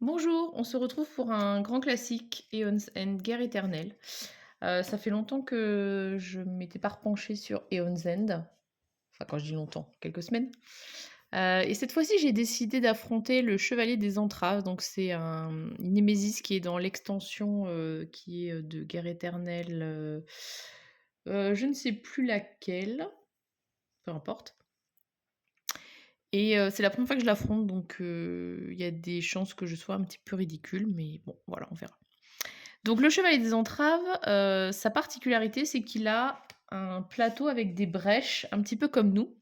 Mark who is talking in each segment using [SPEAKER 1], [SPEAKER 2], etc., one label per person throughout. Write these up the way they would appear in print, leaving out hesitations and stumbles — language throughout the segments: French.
[SPEAKER 1] Bonjour, on se retrouve pour un grand classique, Aeon's End, Guerre éternelle. Ça fait longtemps que je m'étais pas repenchée sur Aeon's End. Enfin, quand je dis longtemps, quelques semaines. Et cette fois-ci, j'ai décidé d'affronter le Chevalier des Entraves. Donc, c'est une némésis qui est dans l'extension qui est de Guerre éternelle. Je ne sais plus laquelle, peu importe. Et c'est la première fois que je l'affronte, donc il y a des chances que je sois un petit peu ridicule, mais bon, voilà, on verra. Donc le Chevalier des Entraves, sa particularité, c'est qu'il a un plateau avec des brèches, un petit peu comme nous.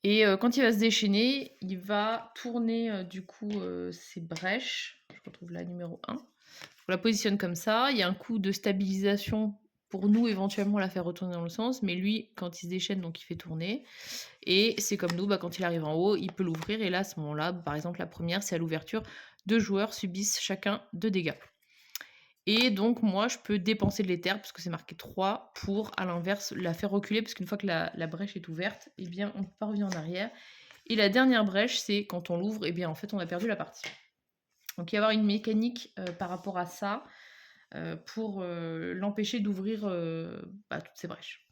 [SPEAKER 1] Et quand il va se déchaîner, il va tourner, du coup, ses brèches. Je retrouve la numéro 1. On la positionne comme ça. Il y a un coup de stabilisation pour nous, éventuellement, la faire retourner dans le sens. Mais lui, quand il se déchaîne, donc il fait tourner. Et c'est comme nous, quand il arrive en haut, il peut l'ouvrir. Et là, à ce moment-là, par exemple, la première, c'est à l'ouverture. 2 joueurs subissent chacun 2 dégâts. Et donc, moi, je peux dépenser de l'éther, parce que c'est marqué 3, pour, à l'inverse, la faire reculer, parce qu'une fois que la brèche est ouverte, eh bien, on ne peut pas revenir en arrière. Et la dernière brèche, c'est quand on l'ouvre, eh bien, en fait, on a perdu la partie. Donc, il va y avoir une mécanique par rapport à ça, pour l'empêcher d'ouvrir toutes ces brèches.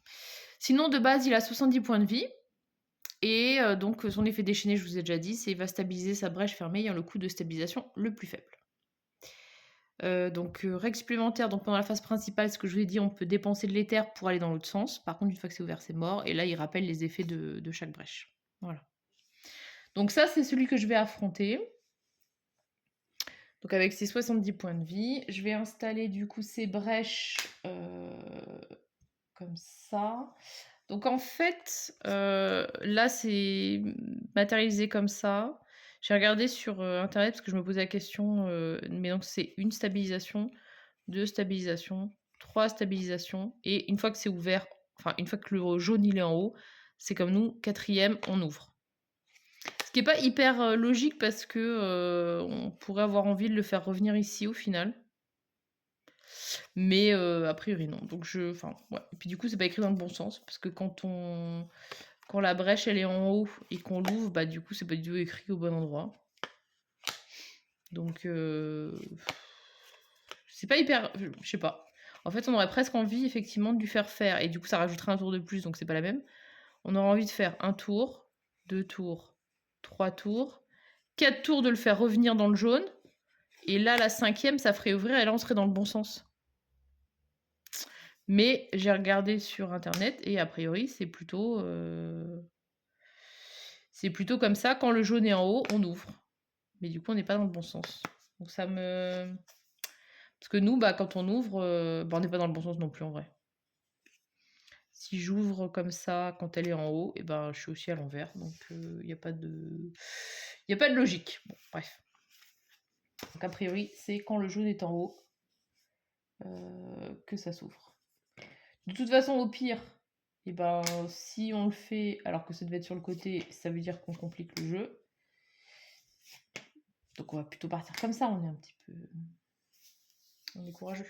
[SPEAKER 1] Sinon, de base, il a 70 points de vie. Et donc, son effet déchaîné, je vous ai déjà dit, c'est qu'il va stabiliser sa brèche fermée ayant le coût de stabilisation le plus faible. Donc, règle supplémentaire, donc pendant la phase principale, ce que je vous ai dit, on peut dépenser de l'éther pour aller dans l'autre sens. Par contre, une fois que c'est ouvert, c'est mort. Et là, il rappelle les effets de chaque brèche. Voilà. Donc ça, c'est celui que je vais affronter. Donc avec ses 70 points de vie, je vais installer du coup ces brèches comme ça. Donc en fait, là c'est matérialisé comme ça. J'ai regardé sur internet parce que je me posais la question, mais donc c'est une stabilisation, 2 stabilisations, 3 stabilisations, et une fois que c'est ouvert, enfin une fois que le jaune il est en haut, c'est comme nous, quatrième, on ouvre. Ce qui est pas hyper logique parce que on pourrait avoir envie de le faire revenir ici au final. Mais a priori non. Donc enfin ouais. Et puis du coup c'est pas écrit dans le bon sens parce que quand la brèche elle est en haut et qu'on l'ouvre, bah du coup c'est pas du tout écrit au bon endroit. Donc c'est pas hyper, je sais pas. En fait on aurait presque envie effectivement de lui faire et du coup ça rajouterait un tour de plus donc c'est pas la même. On aurait envie de faire un tour, 2 tours, 3 tours, 4 tours de le faire revenir dans le jaune. Et là la cinquième ça ferait ouvrir et là on serait dans le bon sens. Mais j'ai regardé sur internet et a priori, c'est plutôt comme ça. Quand le jaune est en haut, on ouvre. Mais du coup, on n'est pas dans le bon sens. Donc ça me... Parce que nous, quand on ouvre, on n'est pas dans le bon sens non plus en vrai. Si j'ouvre comme ça quand elle est en haut, et je suis aussi à l'envers. Donc il n'y a pas de... Il y a pas de logique. Bon, bref. Donc a priori, c'est quand le jaune est en haut que ça s'ouvre. De toute façon, au pire, si on le fait alors que ça devait être sur le côté, ça veut dire qu'on complique le jeu. Donc on va plutôt partir comme ça, on est un petit peu... On est courageux.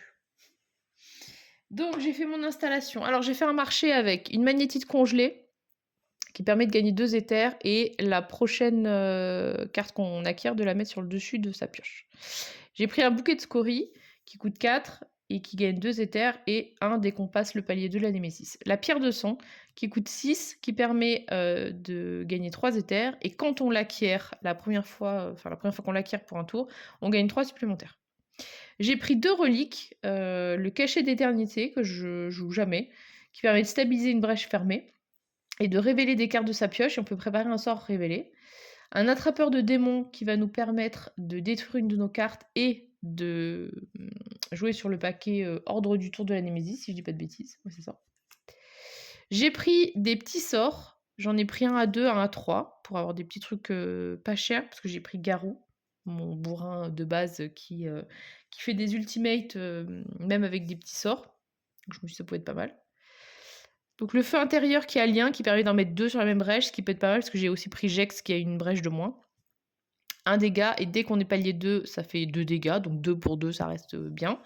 [SPEAKER 1] Donc j'ai fait mon installation. Alors j'ai fait un marché avec une magnétite congelée qui permet de gagner 2 éthers et la prochaine carte qu'on acquiert de la mettre sur le dessus de sa pioche. J'ai pris un bouquet de scories qui coûte 4 et qui gagne 2 éthers et 1 dès qu'on passe le palier de la Némésis. La pierre de sang qui coûte 6 qui permet de gagner 3 éthers et quand on l'acquiert la première fois qu'on l'acquiert pour un tour, on gagne 3 supplémentaires. J'ai pris 2 reliques, le cachet d'éternité que je joue jamais, qui permet de stabiliser une brèche fermée et de révéler des cartes de sa pioche et on peut préparer un sort révélé. Un attrapeur de démons qui va nous permettre de détruire une de nos cartes et de jouer sur le paquet ordre du tour de la Némésis, si je dis pas de bêtises. Ouais, c'est ça. J'ai pris des petits sorts. J'en ai pris un à 2, un à 3 pour avoir des petits trucs pas chers parce que j'ai pris Garou, mon bourrin de base qui fait des ultimates même avec des petits sorts. Donc je me suis dit ça pouvait être pas mal. Donc le feu intérieur qui a lien, qui permet d'en mettre 2 sur la même brèche, ce qui peut être pas mal parce que j'ai aussi pris Jex qui a une brèche de moins. 1 dégât et dès qu'on est palier 2, ça fait 2 dégâts, donc 2 pour 2, ça reste bien.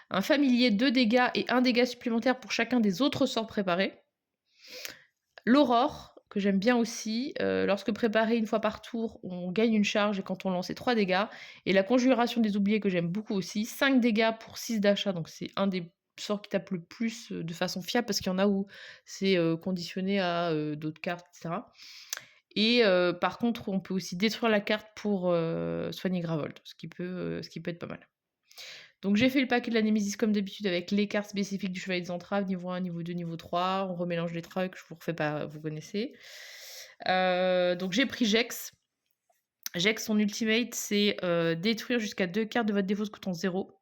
[SPEAKER 1] Un familier, 2 dégâts et 1 dégât supplémentaire pour chacun des autres sorts préparés. L'aurore, que j'aime bien aussi. Lorsque préparé une fois par tour, on gagne une charge et quand on lance, c'est 3 dégâts. Et la conjuration des oubliés que j'aime beaucoup aussi, 5 dégâts pour 6 d'achat, donc c'est un des sorts qui tape le plus de façon fiable parce qu'il y en a où c'est conditionné à d'autres cartes, etc. Et par contre, on peut aussi détruire la carte pour soigner Gravold, ce qui peut être pas mal. Donc j'ai fait le paquet de la Némésis comme d'habitude avec les cartes spécifiques du Chevalier des Entraves, niveau 1, niveau 2, niveau 3. On remélange les trucs, je vous refais pas, vous connaissez. Donc j'ai pris Jex. Jex, son ultimate, c'est détruire jusqu'à 2 cartes de votre défaut coûtant 0.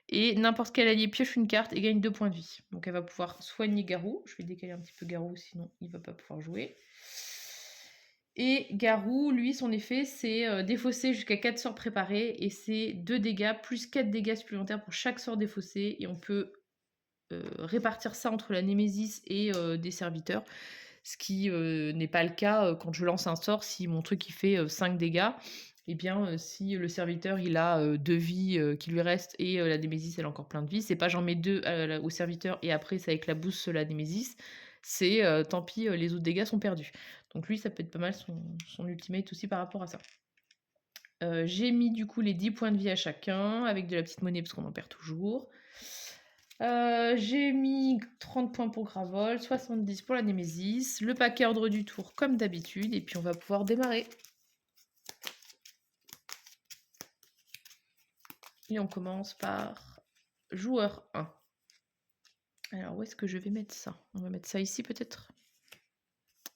[SPEAKER 1] Et n'importe quel allié pioche une carte et gagne 2 points de vie. Donc elle va pouvoir soigner Garou. Je vais décaler un petit peu Garou, sinon il va pas pouvoir jouer. Et Garou, lui, son effet, c'est défausser jusqu'à 4 sorts préparés. Et c'est 2 dégâts plus 4 dégâts supplémentaires pour chaque sort défaussé. Et on peut répartir ça entre la Némésis et des serviteurs. Ce qui n'est pas le cas quand je lance un sort. Si mon truc il fait 5 dégâts, et bien si le serviteur il a 2 vies qui lui restent et la Némésis elle a encore plein de vie, c'est pas j'en mets 2 au serviteur et après ça éclabousse la Némésis. C'est tant pis, les autres dégâts sont perdus. Donc lui, ça peut être pas mal son ultimate aussi par rapport à ça. J'ai mis du coup les 10 points de vie à chacun, avec de la petite monnaie parce qu'on en perd toujours. J'ai mis 30 points pour Gravold, 70 pour la Némésis, le paquet ordre du tour comme d'habitude, et puis on va pouvoir démarrer. Et on commence par joueur 1. Alors où est-ce que je vais mettre ça? On va mettre ça ici peut-être,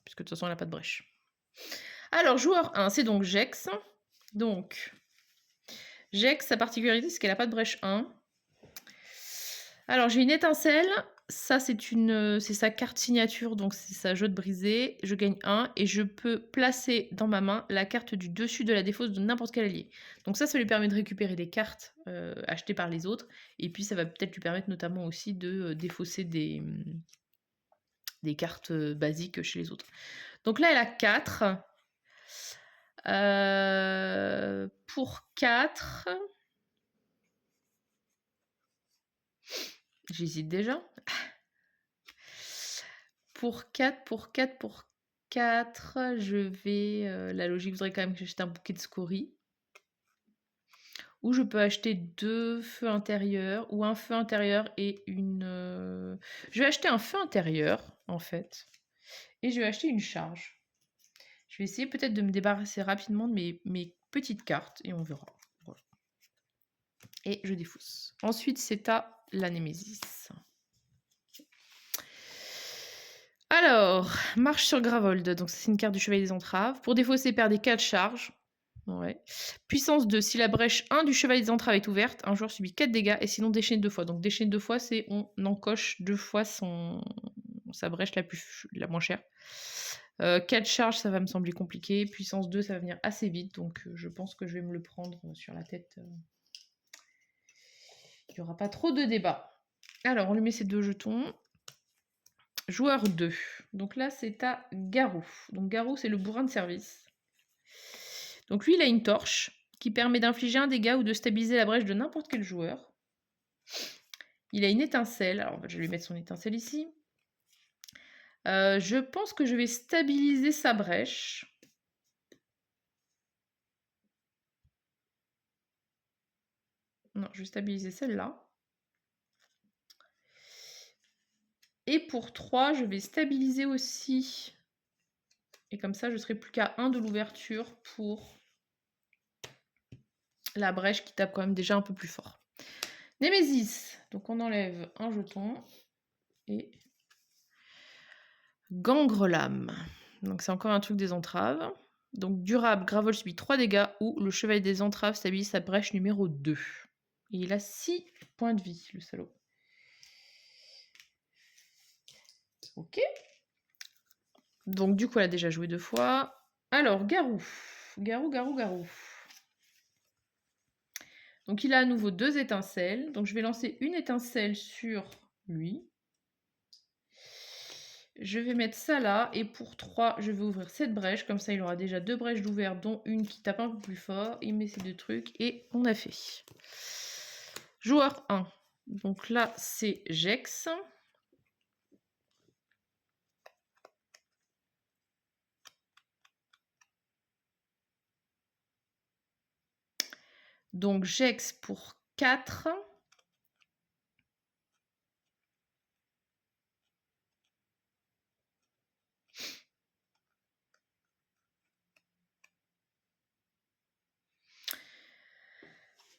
[SPEAKER 1] puisque de toute façon elle n'a pas de brèche. Alors joueur 1, c'est donc Jex. Donc Jex, sa particularité c'est qu'elle n'a pas de brèche 1. Alors j'ai une étincelle, ça c'est sa carte signature, donc c'est sa jeu de brisé. Je gagne 1 et je peux placer dans ma main la carte du dessus de la défausse de n'importe quel allié. Donc ça lui permet de récupérer des cartes achetées par les autres, et puis ça va peut-être lui permettre notamment aussi de défausser des cartes basiques chez les autres. Donc là elle a 4. Pour 4... J'hésite déjà. Pour 4, je vais... la logique voudrait quand même que j'achète un bouquet de scories. Ou je peux acheter 2 feux intérieurs, ou un feu intérieur et une... Je vais acheter un feu intérieur, en fait. Et je vais acheter une charge. Je vais essayer peut-être de me débarrasser rapidement de mes petites cartes, et on verra. Voilà. Et je défausse. Ensuite, c'est à la Némésis. Alors, marche sur Gravold, donc c'est une carte du Chevalier des Entraves. Pour défausser, perdez 4 charges. Ouais. Puissance 2, si la brèche 1 du Chevalier des Entraves est ouverte, un joueur subit 4 dégâts et sinon déchaîne 2 fois. Donc déchaîne 2 fois, c'est on encoche 2 fois sa brèche la moins chère. 4 charges, ça va me sembler compliqué. Puissance 2, ça va venir assez vite, donc je pense que je vais me le prendre sur la tête. Il n'y aura pas trop de débat. Alors, on lui met ces 2 jetons. Joueur 2. Donc là, c'est à Garou. Donc Garou, c'est le bourrin de service. Donc lui, il a une torche qui permet d'infliger un dégât ou de stabiliser la brèche de n'importe quel joueur. Il a une étincelle. Alors, je vais lui mettre son étincelle ici. Je pense que je vais stabiliser sa brèche. Non, je vais stabiliser celle-là. Et pour 3, je vais stabiliser aussi. Et comme ça, je serai plus qu'à 1 de l'ouverture pour la brèche qui tape quand même déjà un peu plus fort. Némésis. Donc on enlève un jeton. Et Gangrelame. Donc c'est encore un truc des entraves. Donc durable, Gravold subit 3 dégâts ou le Chevalier des Entraves stabilise sa brèche numéro 2. Et il a 6 points de vie, le salaud. Ok. Donc du coup, elle a déjà joué 2 fois. Alors, Garou. Garou. Donc il a à nouveau 2 étincelles. Donc je vais lancer une étincelle sur lui. Je vais mettre ça là, et pour 3, je vais ouvrir cette brèche, comme ça il aura déjà 2 brèches d'ouvert, dont une qui tape un peu plus fort. Il met ces 2 trucs, et on a fait. Joueur 1. Donc là, c'est Jex. Donc j'ex pour 4.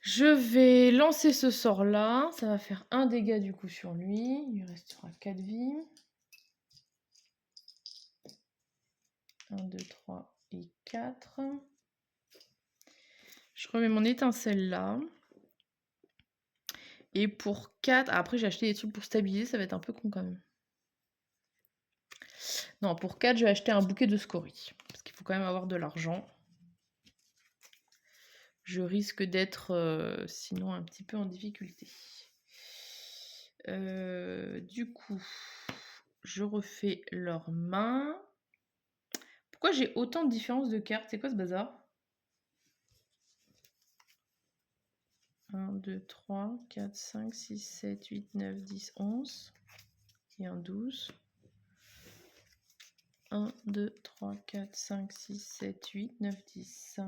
[SPEAKER 1] Je vais lancer ce sort-là. Ça va faire un dégât du coup sur lui. Il lui restera 4 vies. 1, 2, 3 et 4. Je remets mon étincelle là. Et pour 4... après j'ai acheté des trucs pour stabiliser, ça va être un peu con quand même. Non, pour 4, je vais acheter un bouquet de scories. Parce qu'il faut quand même avoir de l'argent. Je risque d'être sinon un petit peu en difficulté. Du coup, je refais leurs mains. Pourquoi j'ai autant de différences de cartes? C'est quoi ce bazar? 1, 2, 3, 4, 5, 6, 7, 8, 9, 10, 11. Et un 12. 1, 2, 3, 4, 5, 6, 7, 8, 9, 10.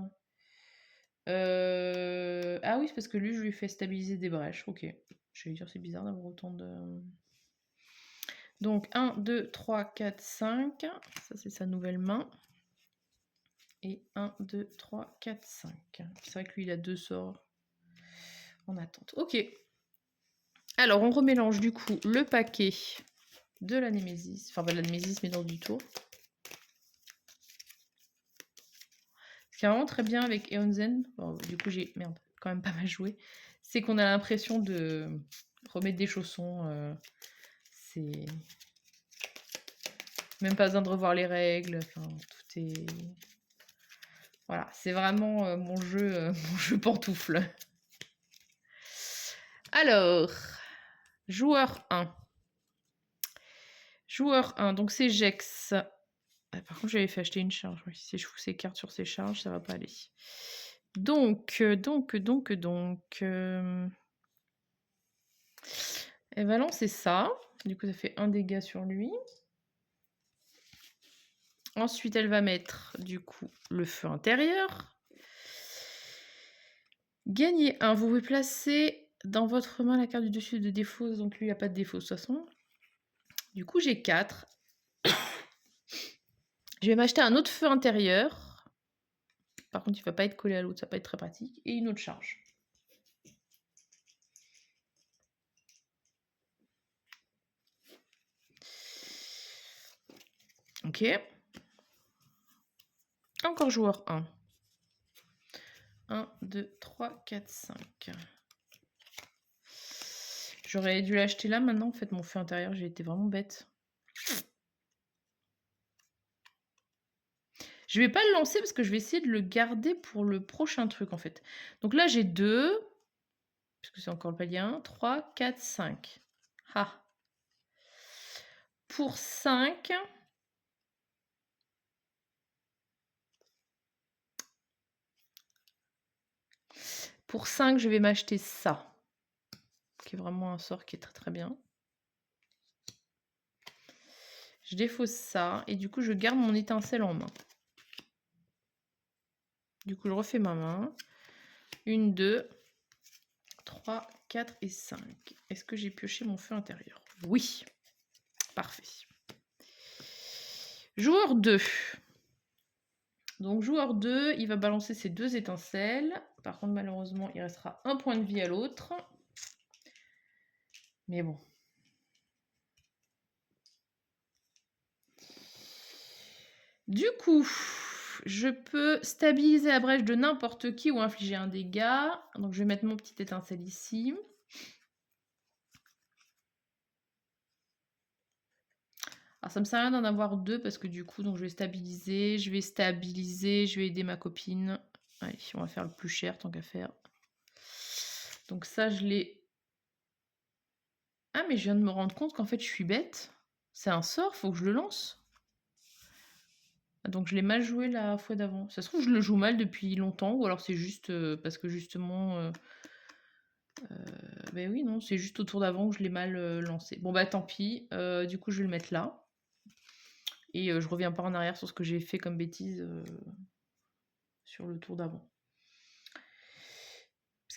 [SPEAKER 1] Ah oui, c'est parce que lui, je lui fais stabiliser des brèches. Ok. Je vais dire, c'est bizarre d'avoir autant de... Donc 1, 2, 3, 4, 5. Ça, c'est sa nouvelle main. Et 1, 2, 3, 4, 5. C'est vrai que lui, il a 2 sorts en attente. Ok. Alors, on remélange du coup le paquet de la Némésis. Enfin, pas de la Némésis, mais dans du tour. Ce qui est vraiment très bien avec Eonzen, bon, du coup j'ai quand même pas mal joué, c'est qu'on a l'impression de remettre des chaussons. C'est même pas besoin de revoir les règles. Enfin, tout est... Voilà, c'est vraiment mon jeu pantoufle. Alors, joueur 1. Joueur 1, donc c'est Jex. Ah, par contre, j'avais fait acheter une charge. Oui, si je fous ces cartes sur ces charges, ça va pas aller. Donc, elle va lancer ça. Du coup, ça fait un dégât sur lui. Ensuite, elle va mettre, du coup, le feu intérieur. Gagnez 1. Vous pouvez placer dans votre main la carte du dessus de défausse. Donc, lui, il n'y a pas de défausse, de toute façon. Du coup, j'ai 4. Je vais m'acheter un autre feu intérieur. Par contre, il ne va pas être collé à l'autre. Ça va pas être très pratique. Et une autre charge. Ok. Encore joueur 1. 1, 2, 3, 4, 5. J'aurais dû l'acheter là maintenant, en fait, mon feu intérieur. J'ai été vraiment bête. Je vais pas le lancer parce que je vais essayer de le garder pour le prochain truc, en fait. Donc là, j'ai 2. Puisque c'est encore le palier 1. 3, 4, 5. Ah. Pour 5... Pour 5, je vais m'acheter ça. Qui est vraiment un sort qui est très très bien. Je défausse ça. Et du coup, je garde mon étincelle en main. Du coup, je refais ma main. 1, 2, 3, 4 et 5. Est-ce que j'ai pioché mon feu intérieur? Oui. Parfait. Joueur 2. Donc, joueur 2, il va balancer ses 2 étincelles. Par contre, malheureusement, il restera un point de vie à l'autre. Mais bon. Du coup, je peux stabiliser la brèche de n'importe qui ou infliger un dégât. Donc, je vais mettre mon petit étincelle ici. Alors, ça me sert à rien d'en avoir 2 parce que du coup, donc, je vais stabiliser, je vais aider ma copine. Allez, on va faire le plus cher tant qu'à faire. Donc ça, je l'ai... Ah, mais je viens de me rendre compte qu'en fait, je suis bête. C'est un sort, faut que je le lance. Donc je l'ai mal joué la fois d'avant. Ça se trouve, je le joue mal depuis longtemps, ou alors c'est juste parce que justement... ben oui, non, c'est juste au tour d'avant que je l'ai mal lancé. Bon, bah tant pis. Du coup, je vais le mettre là. Et je reviens pas en arrière sur ce que j'ai fait comme bêtise sur le tour d'avant.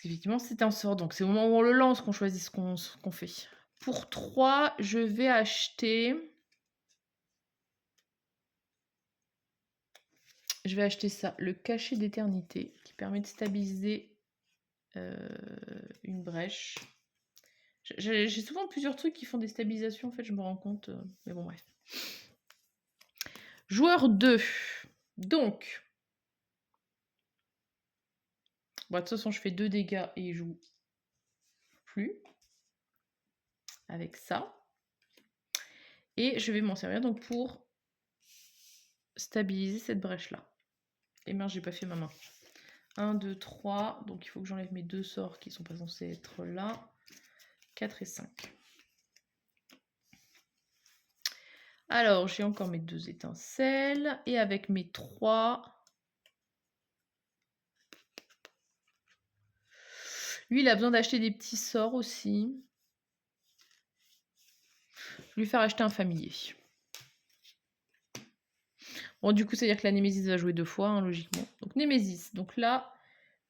[SPEAKER 1] qu'effectivement, c'est un sort. Donc, c'est au moment où on le lance qu'on choisit ce qu'on fait. Pour 3, je vais acheter... Je vais acheter ça, le cachet d'éternité, qui permet de stabiliser une brèche. J'ai souvent plusieurs trucs qui font des stabilisations, en fait, je me rends compte. Mais bon, bref. Joueur 2. Donc... Bon, de toute façon, je fais 2 dégâts et il joue plus. Avec ça. Et je vais m'en servir donc pour stabiliser cette brèche-là. Et merde, j'ai pas fait ma main. 1, 2, 3. Donc il faut que j'enlève mes 2 sorts qui sont pas censés être là. 4 et 5. Alors, j'ai encore mes 2 étincelles. Et avec mes 3... Lui, il a besoin d'acheter des petits sorts aussi. Je vais lui faire acheter un familier. Bon, du coup, c'est-à-dire que la Némésis va jouer 2 fois, hein, logiquement. Donc, Némésis. Donc là,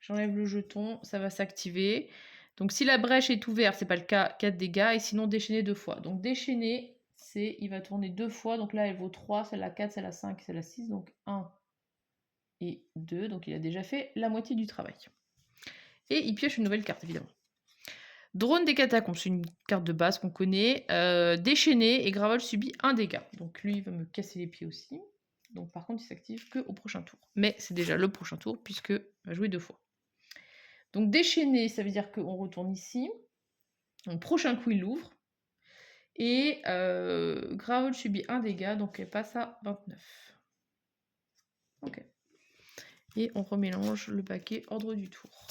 [SPEAKER 1] j'enlève le jeton, ça va s'activer. Donc, si la brèche est ouverte, c'est pas le cas, 4 dégâts. Et sinon, déchaîner 2 fois. Donc, déchaîner, c'est... Il va tourner 2 fois. Donc là, elle vaut 3, celle-là 4, celle-là 5, celle-là 6. Donc, 1 et 2. Donc, il a déjà fait la moitié du travail. Et il pioche une nouvelle carte, évidemment. Drone des catacombes, c'est une carte de base qu'on connaît. Déchaîné et Gravel subit 1 dégât. Donc lui, il va me casser les pieds aussi. Donc par contre, il s'active qu'au prochain tour. Mais c'est déjà le prochain tour, puisque va jouer 2 fois. Donc déchaîné, ça veut dire qu'on retourne ici. Donc prochain coup, il l'ouvre. Et Gravel subit 1 dégât, donc elle passe à 29. Ok. Et on remélange le paquet ordre du tour.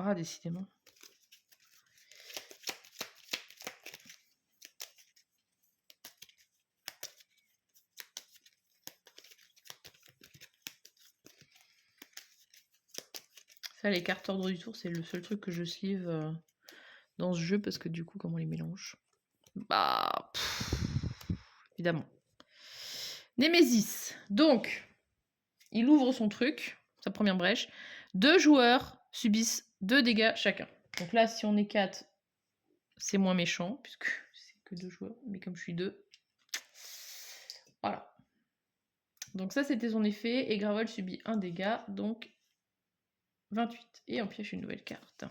[SPEAKER 1] Ah, décidément. Ça, les cartes ordre du tour, c'est le seul truc que je sleeve dans ce jeu, parce que du coup, comment on les mélange? Bah, évidemment. Némésis. Donc, il ouvre son truc, sa première brèche. 2 joueurs subissent 2 dégâts chacun. Donc là, si on est 4, c'est moins méchant, puisque c'est que 2 joueurs. Mais comme je suis 2, voilà. Donc ça, c'était son effet. Et Gravel subit 1 dégât, donc 28. Et on pioche une nouvelle carte.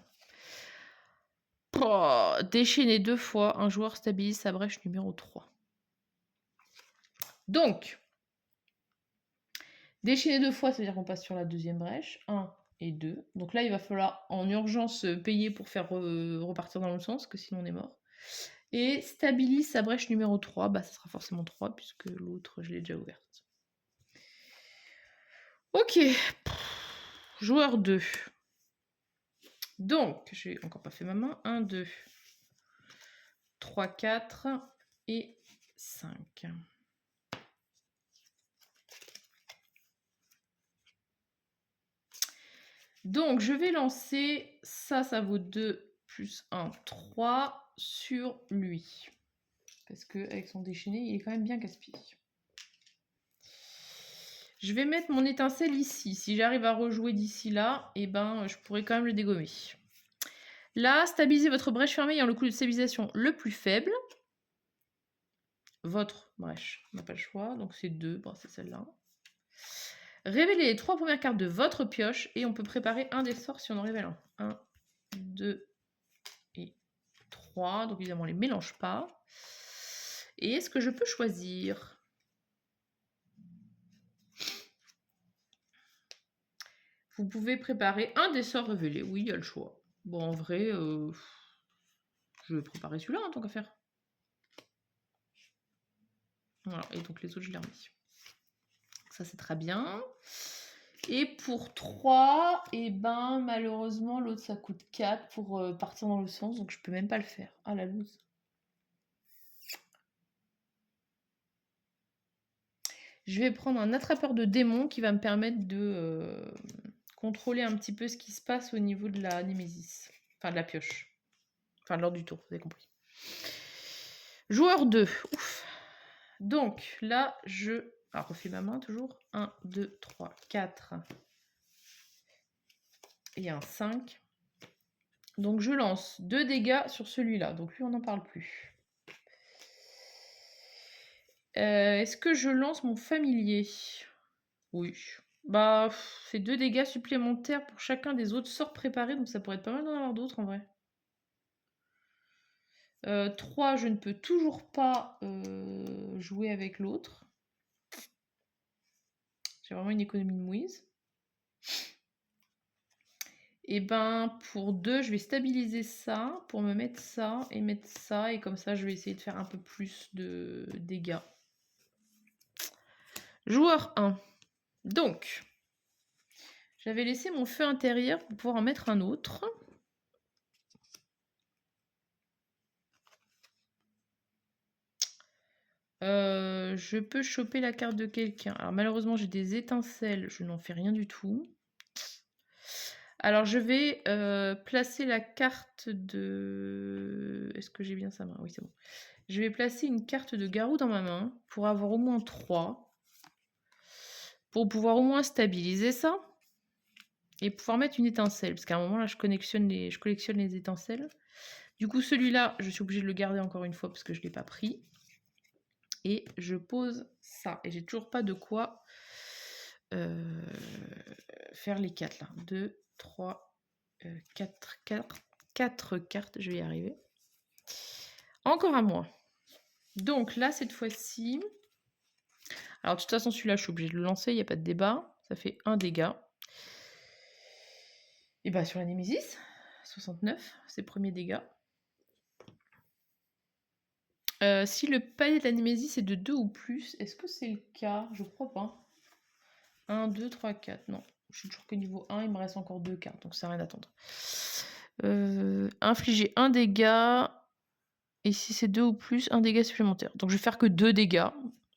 [SPEAKER 1] Oh, déchaîné 2 fois, un joueur stabilise sa brèche numéro 3. Donc, déchaîner 2 fois, ça veut dire qu'on passe sur la deuxième brèche. 1 et 2. Donc là, il va falloir en urgence payer pour faire repartir dans l'autre sens, que sinon on est mort. Et stabilise sa brèche numéro 3. Bah, ça sera forcément 3, puisque l'autre, je l'ai déjà ouverte. Ok. Joueur 2. Donc, j'ai encore pas fait ma main. 1, 2, 3, 4 et 5. Donc, je vais lancer ça, ça vaut 2 plus 1, 3 sur lui. Parce qu'avec son déchaîné, il est quand même bien casse-pied. Je vais mettre mon étincelle ici. Si j'arrive à rejouer d'ici là, eh ben, je pourrais quand même le dégommer. Là, stabilisez votre brèche fermée ayant le coût de stabilisation le plus faible. Votre brèche, on n'a pas le choix. Donc c'est 2, bon, c'est celle-là. Révélez les 3 premières cartes de votre pioche et on peut préparer un des sorts si on en révèle un. 1, 2 et 3. Donc évidemment, on ne les mélange pas. Et est-ce que je peux choisir ? Vous pouvez préparer un des sorts révélés. Oui, il y a le choix. Bon, en vrai, je vais préparer celui-là en tant qu'affaire. Voilà, et donc les autres, je les remis. Ça, c'est très bien. Et pour 3, et ben, malheureusement, l'autre, ça coûte 4 pour partir dans le sens, donc je peux même pas le faire. Ah, la loose. Je vais prendre un attrapeur de démons qui va me permettre de contrôler un petit peu ce qui se passe au niveau de la Némésis. Enfin, de la pioche. Enfin, de l'ordre du tour, vous avez compris. Joueur 2. Ouf. Donc, là, je... Alors, refais ma main, toujours. 1, 2, 3, 4. Et un 5. Donc je lance 2 dégâts sur celui-là. Donc lui, on n'en parle plus. Est-ce que je lance mon familier? Oui. Bah, c'est 2 dégâts supplémentaires pour chacun des autres sorts préparés, donc ça pourrait être pas mal d'en avoir d'autres en vrai. 3, je ne peux toujours pas jouer avec l'autre. J'ai vraiment une économie de mouise. Et ben pour 2, je vais stabiliser ça pour me mettre ça, et comme ça je vais essayer de faire un peu plus de dégâts. Joueur 1. Donc, j'avais laissé mon feu intérieur pour pouvoir en mettre un autre. Je peux choper la carte de quelqu'un. Alors malheureusement j'ai des étincelles, je n'en fais rien du tout. Alors je vais placer la carte de... Est-ce que j'ai bien sa main? Oui, c'est bon. Je vais placer une carte de garou dans ma main pour avoir au moins 3. Pour pouvoir au moins stabiliser ça. Et pouvoir mettre une étincelle. Parce qu'à un moment là, je collectionne les étincelles. Du coup, celui-là, je suis obligée de le garder encore une fois parce que je ne l'ai pas pris. Et je pose ça. Et j'ai toujours pas de quoi faire les 4 là. 2, 3, 4 cartes. Je vais y arriver. Encore à moi. Donc là, cette fois-ci... Alors de toute façon, celui-là, je suis obligée de le lancer. Il n'y a pas de débat. Ça fait 1 dégât. Et bah sur la Némésis, 69, c'est le premier dégât. Si le palier de la Némésis est de 2 ou plus, est-ce que c'est le cas? Je crois pas. 1, 2, 3, 4. Non, je suis toujours que niveau 1, il me reste encore 2 cartes, donc ça n'a rien à attendre. Infliger 1 dégât. Et si c'est 2 ou plus, 1 dégât supplémentaire. Donc je vais faire que 2 dégâts.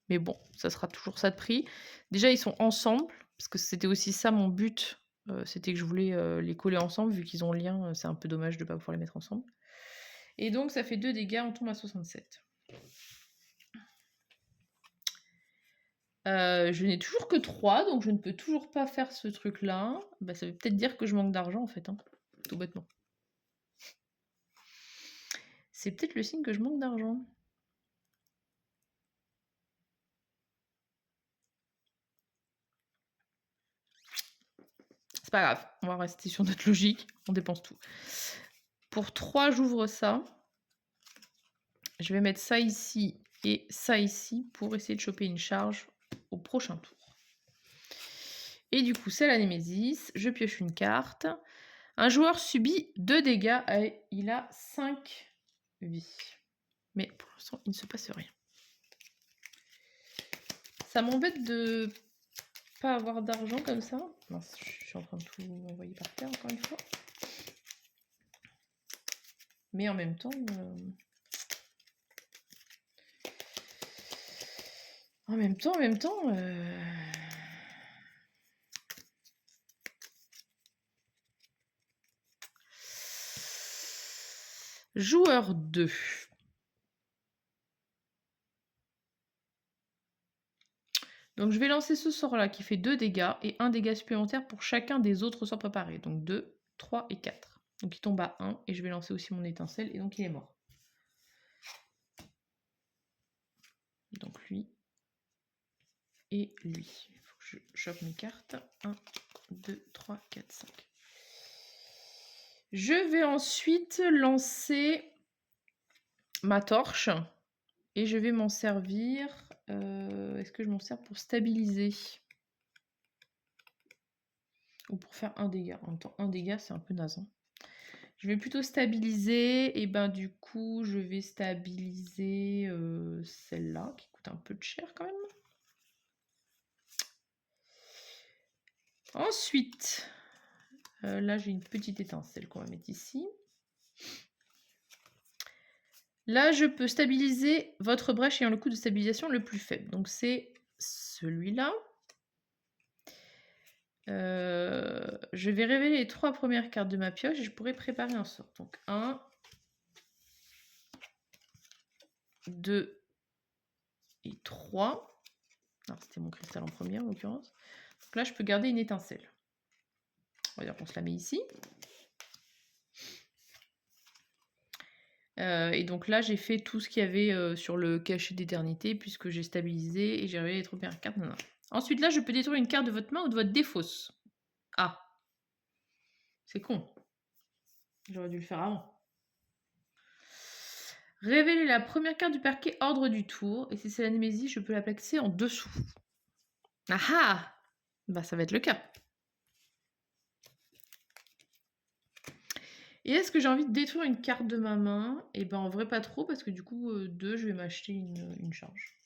[SPEAKER 1] Mais bon, ça sera toujours ça de prix. Déjà, ils sont ensemble, parce que c'était aussi ça mon but. C'était que je voulais les coller ensemble, vu qu'ils ont le lien. C'est un peu dommage de ne pas pouvoir les mettre ensemble. Et donc ça fait 2 dégâts, on tombe à 67. Je n'ai toujours que 3, donc je ne peux toujours pas faire ce truc-là. Bah, ça veut peut-être dire que je manque d'argent, en fait, hein, tout bêtement. C'est peut-être le signe que je manque d'argent. C'est pas grave, on va rester sur notre logique, on dépense tout. Pour 3, j'ouvre ça. Je vais mettre ça ici et ça ici pour essayer de choper une charge au prochain tour. Et du coup, c'est la Némésis. Je pioche une carte. Un joueur subit 2 dégâts et il a 5 vies. Mais pour l'instant, il ne se passe rien. Ça m'embête de pas avoir d'argent comme ça. Mince, je suis en train de tout envoyer par terre encore une fois. Mais en même temps... En même temps... Joueur 2. Donc je vais lancer ce sort-là qui fait 2 dégâts et 1 dégât supplémentaire pour chacun des autres sorts préparés. Donc 2, 3 et 4. Donc il tombe à 1 et je vais lancer aussi mon étincelle et donc il est mort. Donc lui et lui. Il faut que je chope mes cartes. 1, 2, 3, 4, 5. Je vais ensuite lancer ma torche et je vais m'en servir. Est-ce que je m'en sers pour stabiliser ou pour faire un dégât? En même temps, un dégât, c'est un peu naze. Hein. Je vais plutôt stabiliser. Et ben du coup, je vais stabiliser celle-là qui coûte un peu de cher quand même. Ensuite, là j'ai une petite étincelle qu'on va mettre ici. Là, je peux stabiliser votre brèche ayant le coût de stabilisation le plus faible. Donc c'est celui-là. Je vais révéler les 3 premières cartes de ma pioche et je pourrais préparer un sort. Donc 1, 2 et 3. C'était mon cristal en premier en l'occurrence. Donc là, je peux garder une étincelle. On va dire qu'on se la met ici. Et donc là, j'ai fait tout ce qu'il y avait sur le cachet d'éternité, puisque j'ai stabilisé et j'ai révélé les 3 premières cartes. Nanana. Ensuite, là, je peux détruire une carte de votre main ou de votre défausse. Ah, c'est con. J'aurais dû le faire avant. Révéler la première carte du parquet ordre du tour. Et si c'est la Némésis, je peux la placer en dessous. Ah ah! Bah, ça va être le cas. Et est-ce que j'ai envie de détruire une carte de ma main? Et ben en vrai pas trop, parce que du coup, 2, je vais m'acheter une charge.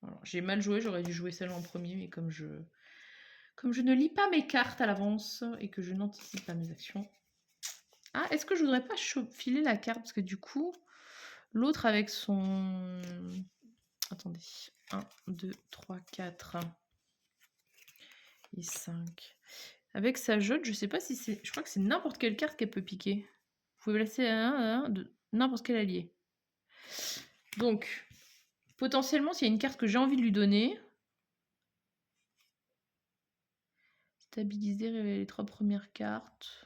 [SPEAKER 1] Alors, j'ai mal joué, j'aurais dû jouer celle en premier, mais comme je ne lis pas mes cartes à l'avance et que je n'anticipe pas mes actions. Ah, est-ce que je voudrais pas filer la carte? Parce que du coup, l'autre avec son... Attendez. 1, 2, 3, 4 et 5. Avec sa jaune, je sais pas si c'est... Je crois que c'est n'importe quelle carte qu'elle peut piquer. Vous pouvez placer un de n'importe quel allié. Donc, potentiellement, s'il y a une carte que j'ai envie de lui donner... Stabiliser, révéler les 3 premières cartes...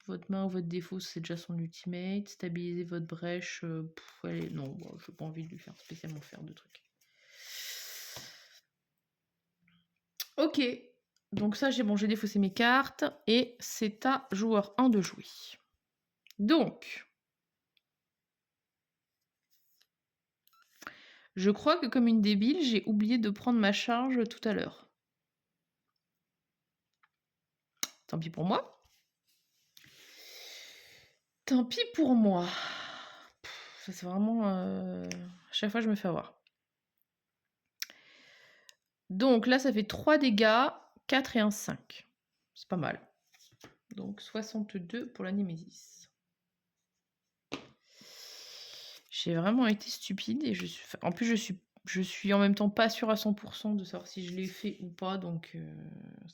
[SPEAKER 1] Votre main ou votre défaut, c'est déjà son ultimate. Stabiliser votre brèche, allez, non, bon, j'ai pas envie de lui faire spécialement faire de trucs. Ok, donc ça, j'ai défaussé mes cartes et c'est à joueur 1 de jouer. Donc, je crois que comme une débile, j'ai oublié de prendre ma charge tout à l'heure. Tant pis pour moi. Tant pis pour moi. Ça, c'est vraiment... À chaque fois, je me fais avoir. Donc là, ça fait 3 dégâts, 4 et un 5. C'est pas mal. Donc 62 pour la Némésis. J'ai vraiment été stupide et en plus je suis en même temps pas sûre à 100% de savoir si je l'ai fait ou pas, donc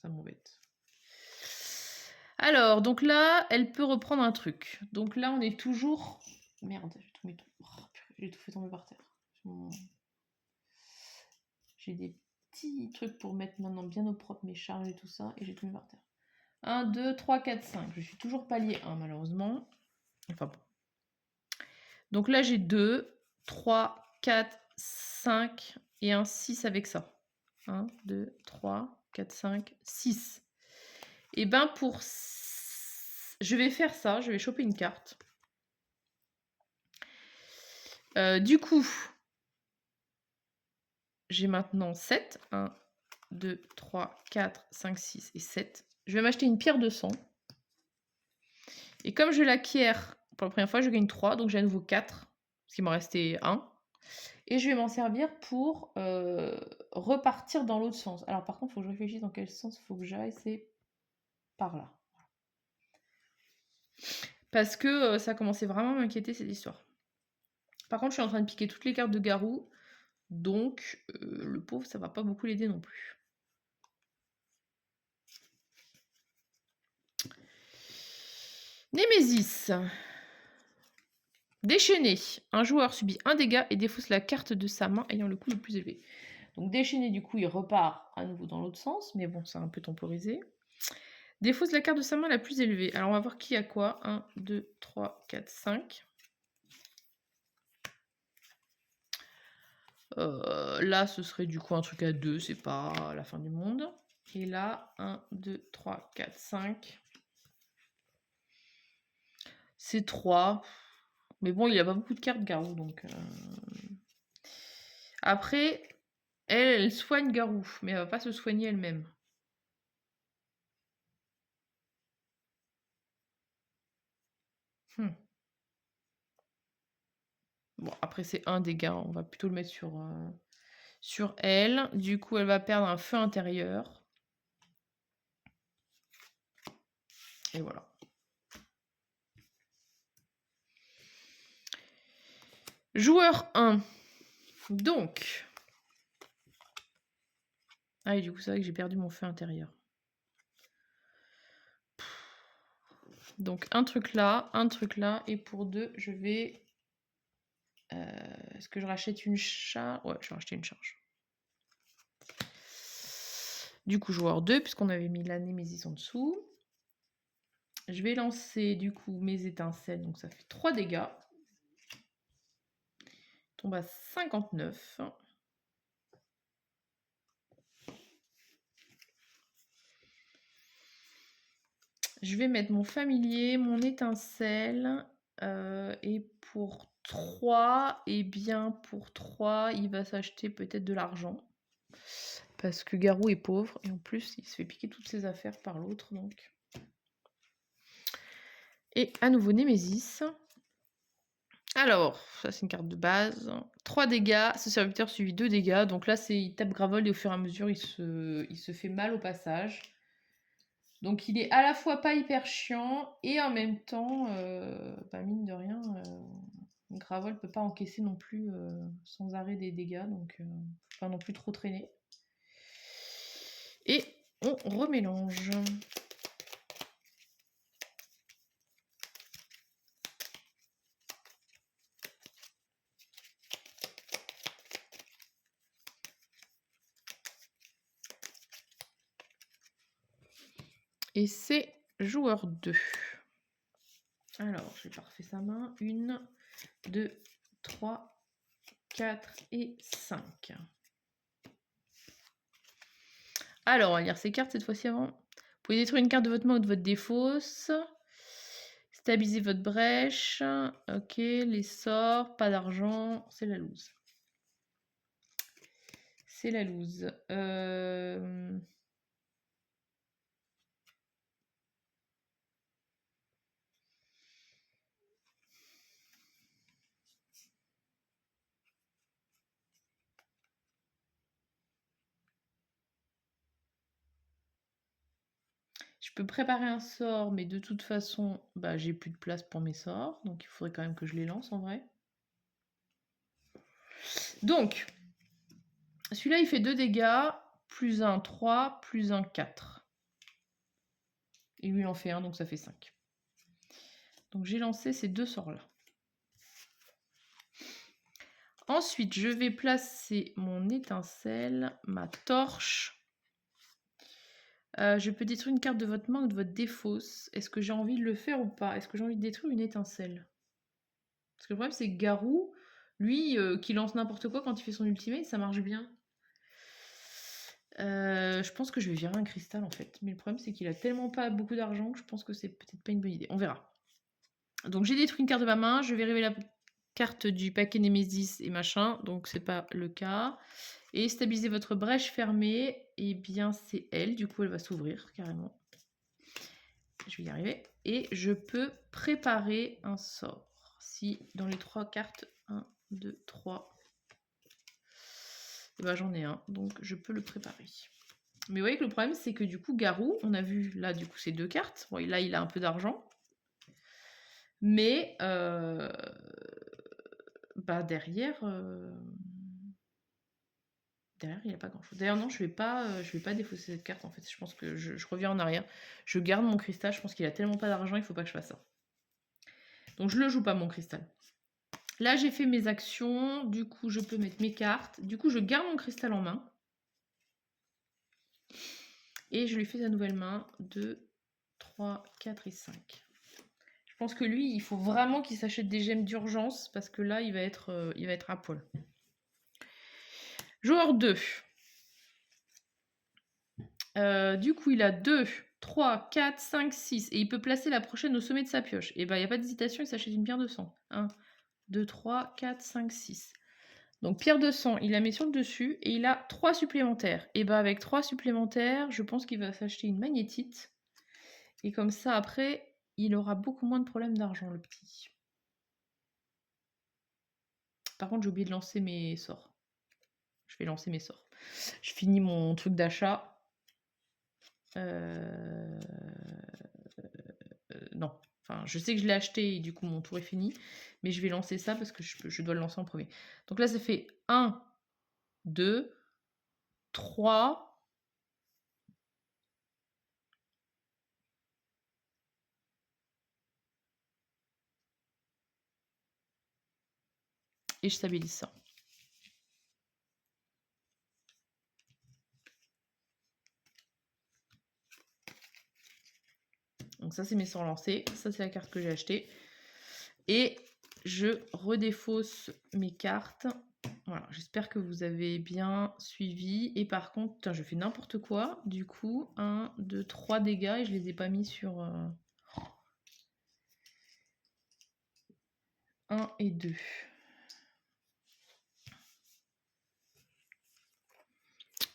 [SPEAKER 1] ça m'embête. Alors, donc là, elle peut reprendre un truc. Donc là, on est toujours... Merde, j'ai tout fait tomber par terre. J'ai des petits trucs pour mettre maintenant bien au propre mes charges et tout ça, et j'ai tout mis par terre. 1, 2, 3, 4, 5. Je suis toujours palier 1, malheureusement. Enfin bon. Donc là, j'ai 2, 3, 4, 5 et un 6 avec ça. 1, 2, 3, 4, 5, 6. Et ben pour... Je vais faire ça, je vais choper une carte. Du coup, j'ai maintenant 7. 1, 2, 3, 4, 5, 6 et 7. Je vais m'acheter une pierre de sang. Et comme je l'acquiers pour la première fois, je gagne 3, donc j'ai à nouveau 4. Parce qu'il m'en restait 1. Et je vais m'en servir pour repartir dans l'autre sens. Alors par contre, il faut que je réfléchisse dans quel sens il faut que j'aille. C'est par là. Parce que ça commençait vraiment à m'inquiéter cette histoire. Par contre, je suis en train de piquer toutes les cartes de Garou. Donc, le pauvre, ça va pas beaucoup l'aider non plus. Némésis. Déchaîné. Un joueur subit un dégât et défausse la carte de sa main ayant le coût le plus élevé. Donc déchaîné, du coup, il repart à nouveau dans l'autre sens. Mais bon, c'est un peu temporisé. Défausse la carte de sa main la plus élevée. Alors, on va voir qui a quoi. 1, 2, 3, 4, 5. Là, ce serait du coup un truc à 2. C'est pas la fin du monde. Et là, 1, 2, 3, 4, 5. C'est 3. Mais bon, il n'y a pas beaucoup de cartes Garou. Donc, après, elle soigne Garou. Mais elle va pas se soigner elle-même. Bon, après, c'est un dégât. On va plutôt le mettre sur elle. Du coup, elle va perdre un feu intérieur. Et voilà. Joueur 1. Donc. Ah, et du coup, c'est vrai que j'ai perdu mon feu intérieur. Donc, un truc là. Et pour 2, je vais... Est-ce que je rachète une charge? Ouais, je vais racheter une charge. Du coup, joueur 2, puisqu'on avait mis la Némésis en dessous. Je vais lancer du coup mes étincelles, donc ça fait 3 dégâts. Tombe à 59. Je vais mettre mon familier, mon étincelle, et pour 3, et bien pour 3, il va s'acheter peut-être de l'argent. Parce que Garou est pauvre, et en plus, il se fait piquer toutes ses affaires par l'autre, donc. Et à nouveau Némésis. Alors, ça c'est une carte de base. 3 dégâts, ce serviteur subit 2 dégâts. Donc là, il tape Gravel et au fur et à mesure, il se fait mal au passage. Donc il est à la fois pas hyper chiant et en même temps, mine de rien, Gravel peut pas encaisser non plus sans arrêt des dégâts. Donc faut pas non plus trop traîner. Et on remélange. Et c'est joueur 2. Alors, j'ai pas refait sa main. 1, 2, 3, 4 et 5. Alors, on va lire ces cartes cette fois-ci avant. Vous pouvez détruire une carte de votre main ou de votre défausse. Stabiliser votre brèche. Ok, les sorts, pas d'argent. C'est la loose. C'est la loose. Je peux préparer un sort, mais de toute façon, j'ai plus de place pour mes sorts. Donc il faudrait quand même que je les lance en vrai. Donc, celui-là, il fait 2 dégâts, plus 1, 3, plus 1, 4. Et lui, il en fait 1, donc ça fait 5. Donc j'ai lancé ces 2 sorts-là. Ensuite, je vais placer mon étincelle, ma torche. Je peux détruire une carte de votre main ou de votre défausse. Est-ce que j'ai envie de le faire ou pas? Est-ce que j'ai envie de détruire une étincelle? Parce que le problème, c'est que Garou, lui, qui lance n'importe quoi quand il fait son ultimate, ça marche bien. Je pense que je vais virer un cristal en fait. Mais le problème, c'est qu'il a tellement pas beaucoup d'argent que je pense que c'est peut-être pas une bonne idée. On verra. Donc j'ai détruit une carte de ma main. Je vais révéler la carte du paquet Némésis et machin. Donc c'est pas le cas. Et stabiliser votre brèche fermée. Et bien c'est elle. Du coup, elle va s'ouvrir carrément. Je vais y arriver. Et je peux préparer un sort. Si dans les 3 cartes, 1, 2, 3, et j'en ai un. Donc je peux le préparer. Mais vous voyez que le problème, c'est que du coup, Garou, on a vu là, du coup, ces 2 cartes. Bon, là, il a un peu d'argent. Mais derrière, derrière, il n'y a pas grand-chose. D'ailleurs, non, je vais pas défausser cette carte, en fait. Je pense que je reviens en arrière. Je garde mon cristal. Je pense qu'il a tellement pas d'argent, il faut pas que je fasse ça. Donc, je le joue pas, mon cristal. Là, j'ai fait mes actions. Du coup, je peux mettre mes cartes. Du coup, je garde mon cristal en main. Et je lui fais sa nouvelle main. 2, 3, 4 et 5. Je pense que lui, il faut vraiment qu'il s'achète des gemmes d'urgence parce que là, il va être à poil. Joueur 2. Du coup, il a 2, 3, 4, 5, 6. Et il peut placer la prochaine au sommet de sa pioche. Et il n'y a pas d'hésitation, il s'achète une pierre de sang. 1, 2, 3, 4, 5, 6. Donc pierre de sang, il la met sur le dessus et il a 3 supplémentaires. Et avec 3 supplémentaires, je pense qu'il va s'acheter une magnétite. Et comme ça, après, il aura beaucoup moins de problèmes d'argent, le petit. Par contre, j'ai oublié de lancer mes sorts. Je vais lancer mes sorts. Je finis mon truc d'achat. Non. Enfin, je sais que je l'ai acheté et du coup mon tour est fini. Mais je vais lancer ça parce que je dois le lancer en premier. Donc là, ça fait 1, 2, 3. Et je stabilise ça. Donc ça, c'est mes sorts lancés. Ça, c'est la carte que j'ai achetée. Et je redéfausse mes cartes. Voilà, j'espère que vous avez bien suivi. Et par contre, putain, je fais n'importe quoi. Du coup, 1, 2, 3 dégâts et je les ai pas mis sur 1 et 2.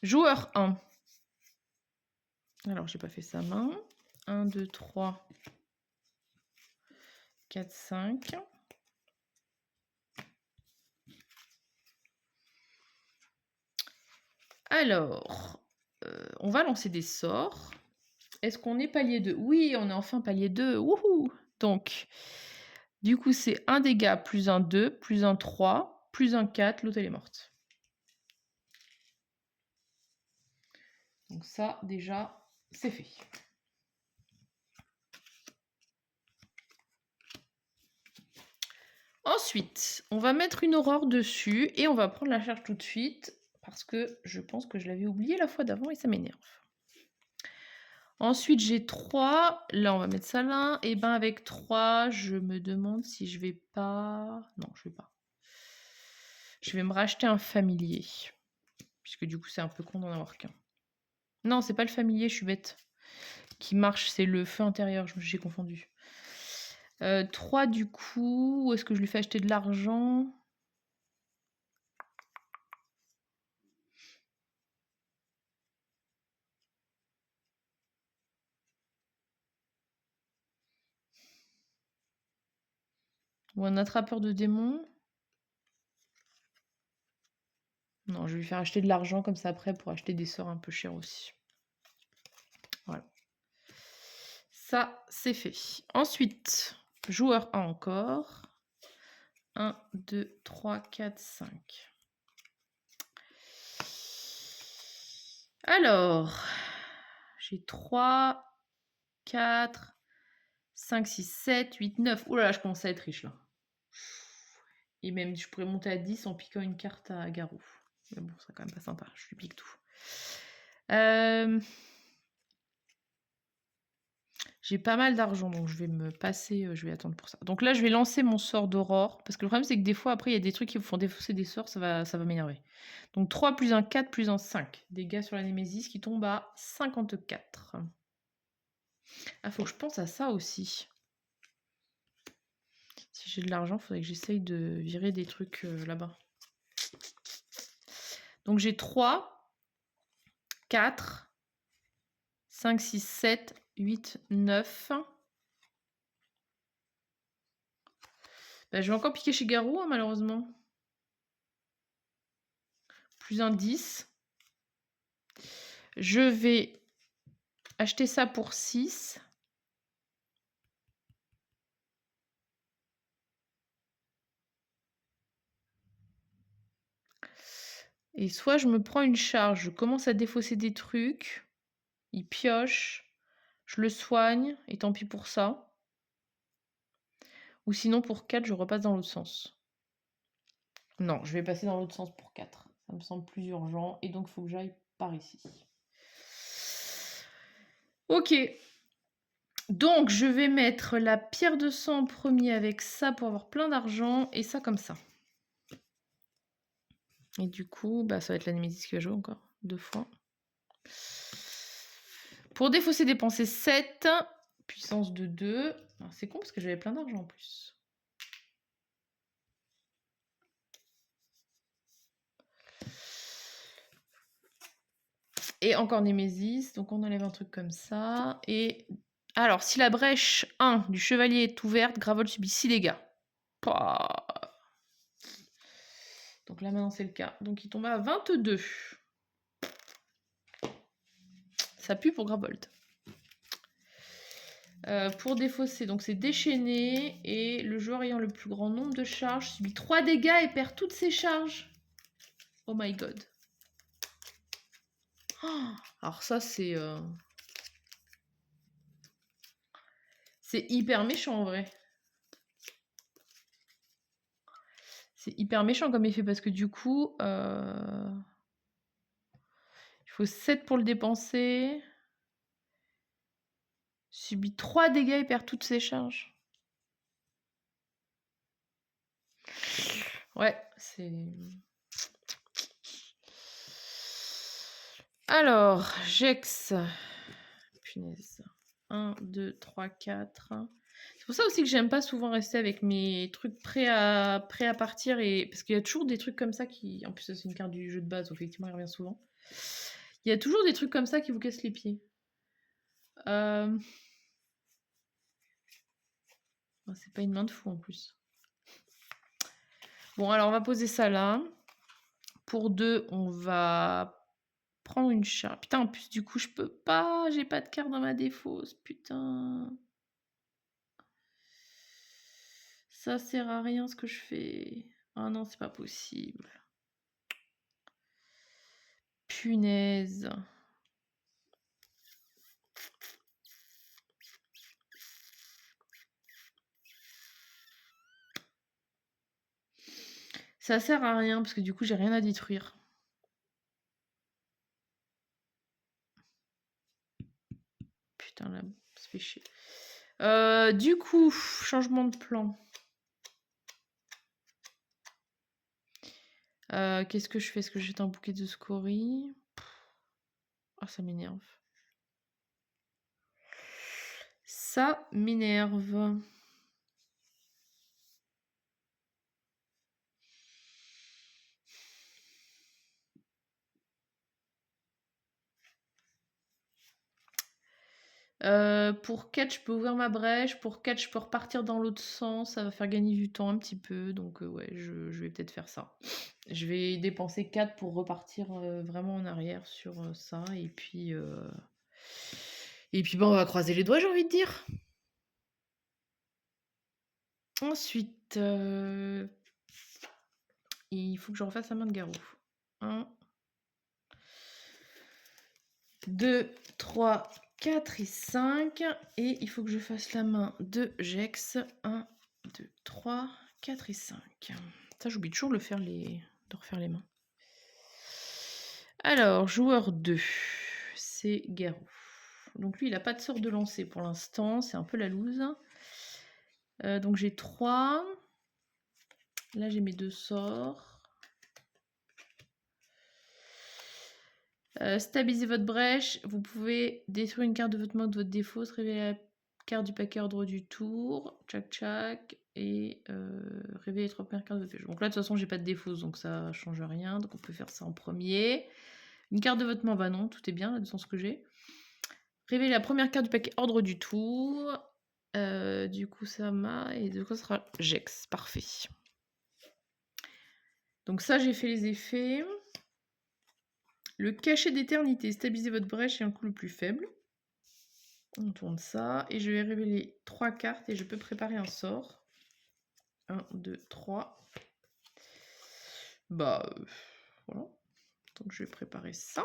[SPEAKER 1] Joueur 1. Alors, j'ai pas fait sa main. 1, 2, 3, 4, 5. Alors, on va lancer des sorts. Est-ce qu'on est palier 2? Oui, on est enfin palier 2. Wouhou! Donc, du coup, c'est un dégât plus un 2, plus un 3, plus un 4. L'autre, elle est morte. Donc ça, déjà, c'est fait. Ensuite, on va mettre une aurore dessus et on va prendre la charge tout de suite parce que je pense que je l'avais oublié la fois d'avant et ça m'énerve. Ensuite, j'ai 3. Là, on va mettre ça là. Et ben avec 3, je me demande si je vais pas... Non, je vais pas. Je vais me racheter un familier. Puisque du coup, c'est un peu con d'en avoir qu'un. Non, c'est pas le familier, je suis bête. Qui marche, c'est le feu intérieur, j'ai confondu. 3 du coup, où est-ce que je lui fais acheter de l'argent? Ou un attrapeur de démons? Non, je vais lui faire acheter de l'argent comme ça après pour acheter des sorts un peu chers aussi. Voilà. Ça, c'est fait. Ensuite, joueur 1 encore. 1, 2, 3, 4, 5. Alors, j'ai 3, 4, 5, 6, 7, 8, 9. Ouh là là, je commence à être riche là. Et même, je pourrais monter à 10 en piquant une carte à Garou. Mais bon, c'est quand même pas sympa, je lui pique tout. J'ai pas mal d'argent, donc je vais me passer, je vais attendre pour ça. Donc là, je vais lancer mon sort d'aurore, parce que le problème, c'est que des fois, après, il y a des trucs qui vous font défausser des sorts, ça va m'énerver. Donc 3 plus un 4 plus un 5. Dégâts sur la Némésis qui tombe à 54. Ah, faut que je pense à ça aussi. Si j'ai de l'argent, il faudrait que j'essaye de virer des trucs là-bas. Donc j'ai 3, 4, 5, 6, 7, 8, 9. Bah, je vais encore piquer chez Garou, hein, malheureusement. Plus un 10. Je vais acheter ça pour 6. Et soit je me prends une charge, je commence à défausser des trucs, il pioche, je le soigne, et tant pis pour ça. Ou sinon pour 4, je repasse dans l'autre sens. Non, je vais passer dans l'autre sens pour 4. Ça me semble plus urgent, et donc il faut que j'aille par ici. Ok. Donc je vais mettre la pierre de sang en premier avec ça pour avoir plein d'argent, et ça comme ça. Et du coup, bah, ça va être la Némésis qui va jouer encore, 2 fois. Pour défausser, dépenser 7. Puissance de 2. C'est con parce que j'avais plein d'argent en plus. Et encore Némésis. Donc on enlève un truc comme ça. Et alors, si la brèche 1 du chevalier est ouverte, Gravol subit 6 dégâts. Pouah. Donc là maintenant c'est le cas. Donc il tombe à 22. Ça pue pour Gravold. Pour défausser, donc c'est déchaîné. Et le joueur ayant le plus grand nombre de charges subit 3 dégâts et perd toutes ses charges. Oh my god. Oh, alors ça c'est hyper méchant en vrai. C'est hyper méchant comme effet parce que du coup, il faut 7 pour le dépenser. Subit 3 dégâts et perd toutes ses charges. Ouais, c'est... Alors, Jex. Punaise. 1, 2, 3, 4. C'est pour ça aussi que j'aime pas souvent rester avec mes trucs prêts à partir. Parce qu'il y a toujours des trucs comme ça qui... En plus, ça, c'est une carte du jeu de base, donc effectivement, il revient souvent. Il y a toujours des trucs comme ça qui vous cassent les pieds. C'est pas une main de fou en plus. Bon, alors on va poser ça là. Pour 2, on va prendre une charge. Putain, en plus, du coup, je peux pas. J'ai pas de carte dans ma défausse. Putain. Ça sert à rien ce que je fais. Ah non, c'est pas possible. Punaise. Ça sert à rien parce que du coup, j'ai rien à détruire. Putain, là, ça fait chier. Du coup, changement de plan. Qu'est-ce que je fais? Est-ce que j'ai un bouquet de scories? Ah, ça m'énerve. Ça m'énerve. Pour 4, je peux ouvrir ma brèche. Pour 4, je peux repartir dans l'autre sens. Ça va faire gagner du temps un petit peu. Donc ouais, je vais peut-être faire ça. Je vais dépenser 4 pour repartir vraiment en arrière sur ça. Et puis on va croiser les doigts, j'ai envie de dire. Ensuite, il faut que je refasse la main de garrot. 1, 2, 3, 4 et 5. Et il faut que je fasse la main de Jex. 1, 2, 3, 4 et 5. Ça, j'oublie toujours de refaire les mains. Alors, joueur 2, c'est Garou. Donc lui, il n'a pas de sort de lancer pour l'instant. C'est un peu la loose. Donc j'ai 3. Là, j'ai mes 2 sorts. Stabilisez votre brèche. Vous pouvez détruire une carte de votre main ou de votre défausse, révéler la carte du paquet ordre du tour, tchac tchac, et révéler les 3 premières cartes de votre jeu. Donc là, de toute façon, j'ai pas de défausse, donc ça change rien. Donc on peut faire ça en premier. Une carte de votre main, bah non, tout est bien, là, de ce que j'ai. Révéler la première carte du paquet ordre du tour. Du coup, ça m'a... Et du coup, ça sera Jex. Parfait. Donc ça, j'ai fait les effets. Le cachet d'éternité. Stabilisez votre brèche et un coup le plus faible. On tourne ça. Et je vais révéler 3 cartes et je peux préparer un sort. 1, 2, 3. Bah, voilà. Donc je vais préparer ça.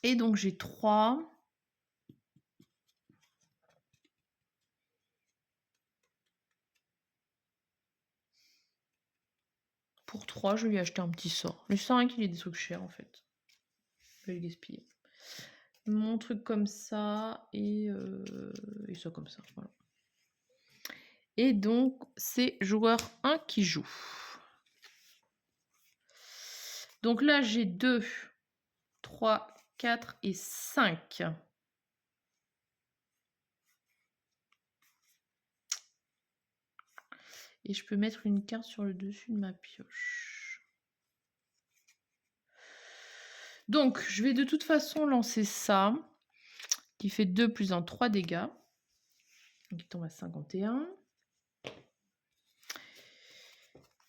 [SPEAKER 1] Et donc j'ai 3. Pour 3, je vais lui acheter un petit sort. Mais je sens qu'il y a des trucs chers en fait. Je vais le gaspiller. Mon truc comme ça et ça comme ça. Voilà. Et donc, c'est joueur 1 qui joue. Donc là, j'ai 2, 3, 4 et 5. Et je peux mettre une carte sur le dessus de ma pioche. Donc, je vais de toute façon lancer ça, qui fait 2 plus 1, 3 dégâts. Donc, il tombe à 51.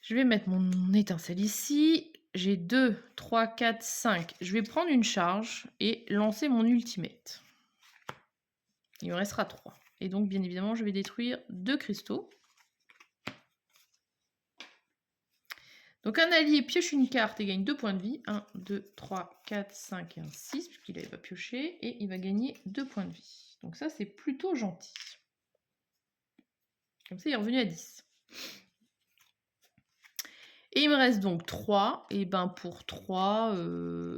[SPEAKER 1] Je vais mettre mon étincelle ici. J'ai 2, 3, 4, 5. Je vais prendre une charge et lancer mon ultimate. Il me restera 3. Et donc, bien évidemment, je vais détruire 2 cristaux. Donc, un allié pioche une carte et gagne 2 points de vie. 1, 2, 3, 4, 5 et un 6, puisqu'il n'avait pas pioché. Et il va gagner 2 points de vie. Donc ça, c'est plutôt gentil. Comme ça, il est revenu à 10. Et il me reste donc 3. Et ben pour 3,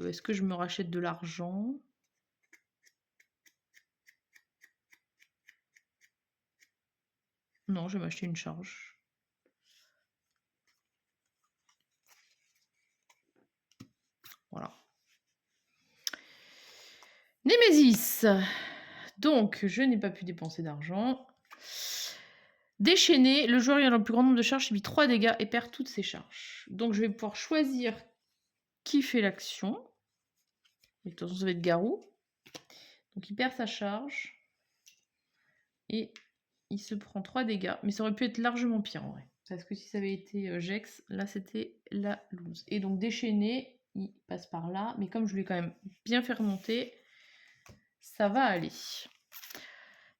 [SPEAKER 1] est-ce que je me rachète de l'argent? Non, je vais m'acheter une charge. Voilà. Némésis. Donc, je n'ai pas pu dépenser d'argent. Déchaîné, le joueur ayant le plus grand nombre de charges subit 3 dégâts et perd toutes ses charges. Donc, je vais pouvoir choisir qui fait l'action. De toute façon, ça va être Garou. Donc, il perd sa charge. Et il se prend 3 dégâts. Mais ça aurait pu être largement pire en vrai. Parce que si ça avait été Jex, là, c'était la loose. Et donc, déchaîné, il passe par là. Mais comme je lui ai quand même bien fait remonter, ça va aller.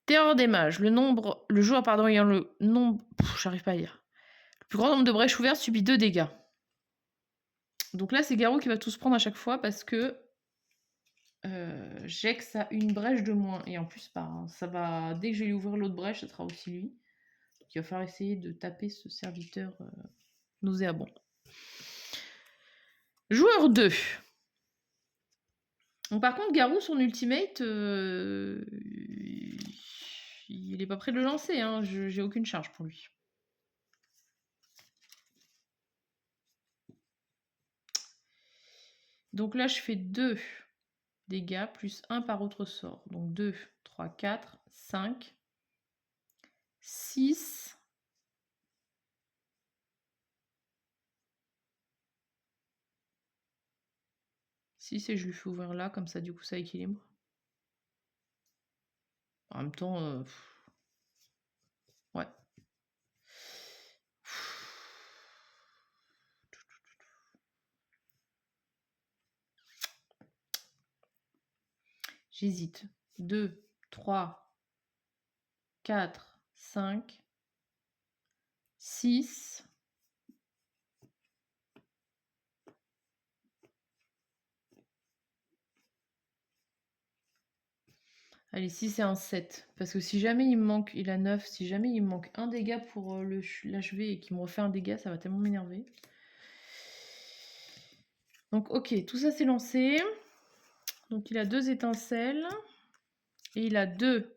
[SPEAKER 1] Terreur des mages. Le joueur ayant le nombre... J'arrive pas à lire. Le plus grand nombre de brèches ouvertes subit 2 dégâts. Donc là, c'est Garou qui va tous prendre à chaque fois parce que Jex a une brèche de moins. Et en plus, ça va, dès que je vais lui ouvrir l'autre brèche, ça sera aussi lui. Donc il va falloir essayer de taper ce serviteur nauséabond. Joueur 2. Donc, par contre, Garou, son ultimate, il est pas prêt de le lancer. Hein. J'ai aucune charge pour lui. Donc là, je fais 2 dégâts plus 1 par autre sort. Donc 2, 3, 4, 5, 6. Et je lui fais ouvrir là, comme ça, du coup, ça équilibre. En même temps, ouais. J'hésite. 2, 3, 4, 5, 6. Allez, 6 et un 7. Parce que si jamais il me manque, il a 9, si jamais il me manque un dégât pour l'achever et qu'il me refait un dégât, ça va tellement m'énerver. Donc ok, tout ça c'est lancé. Donc il a 2 étincelles. Et il a 2,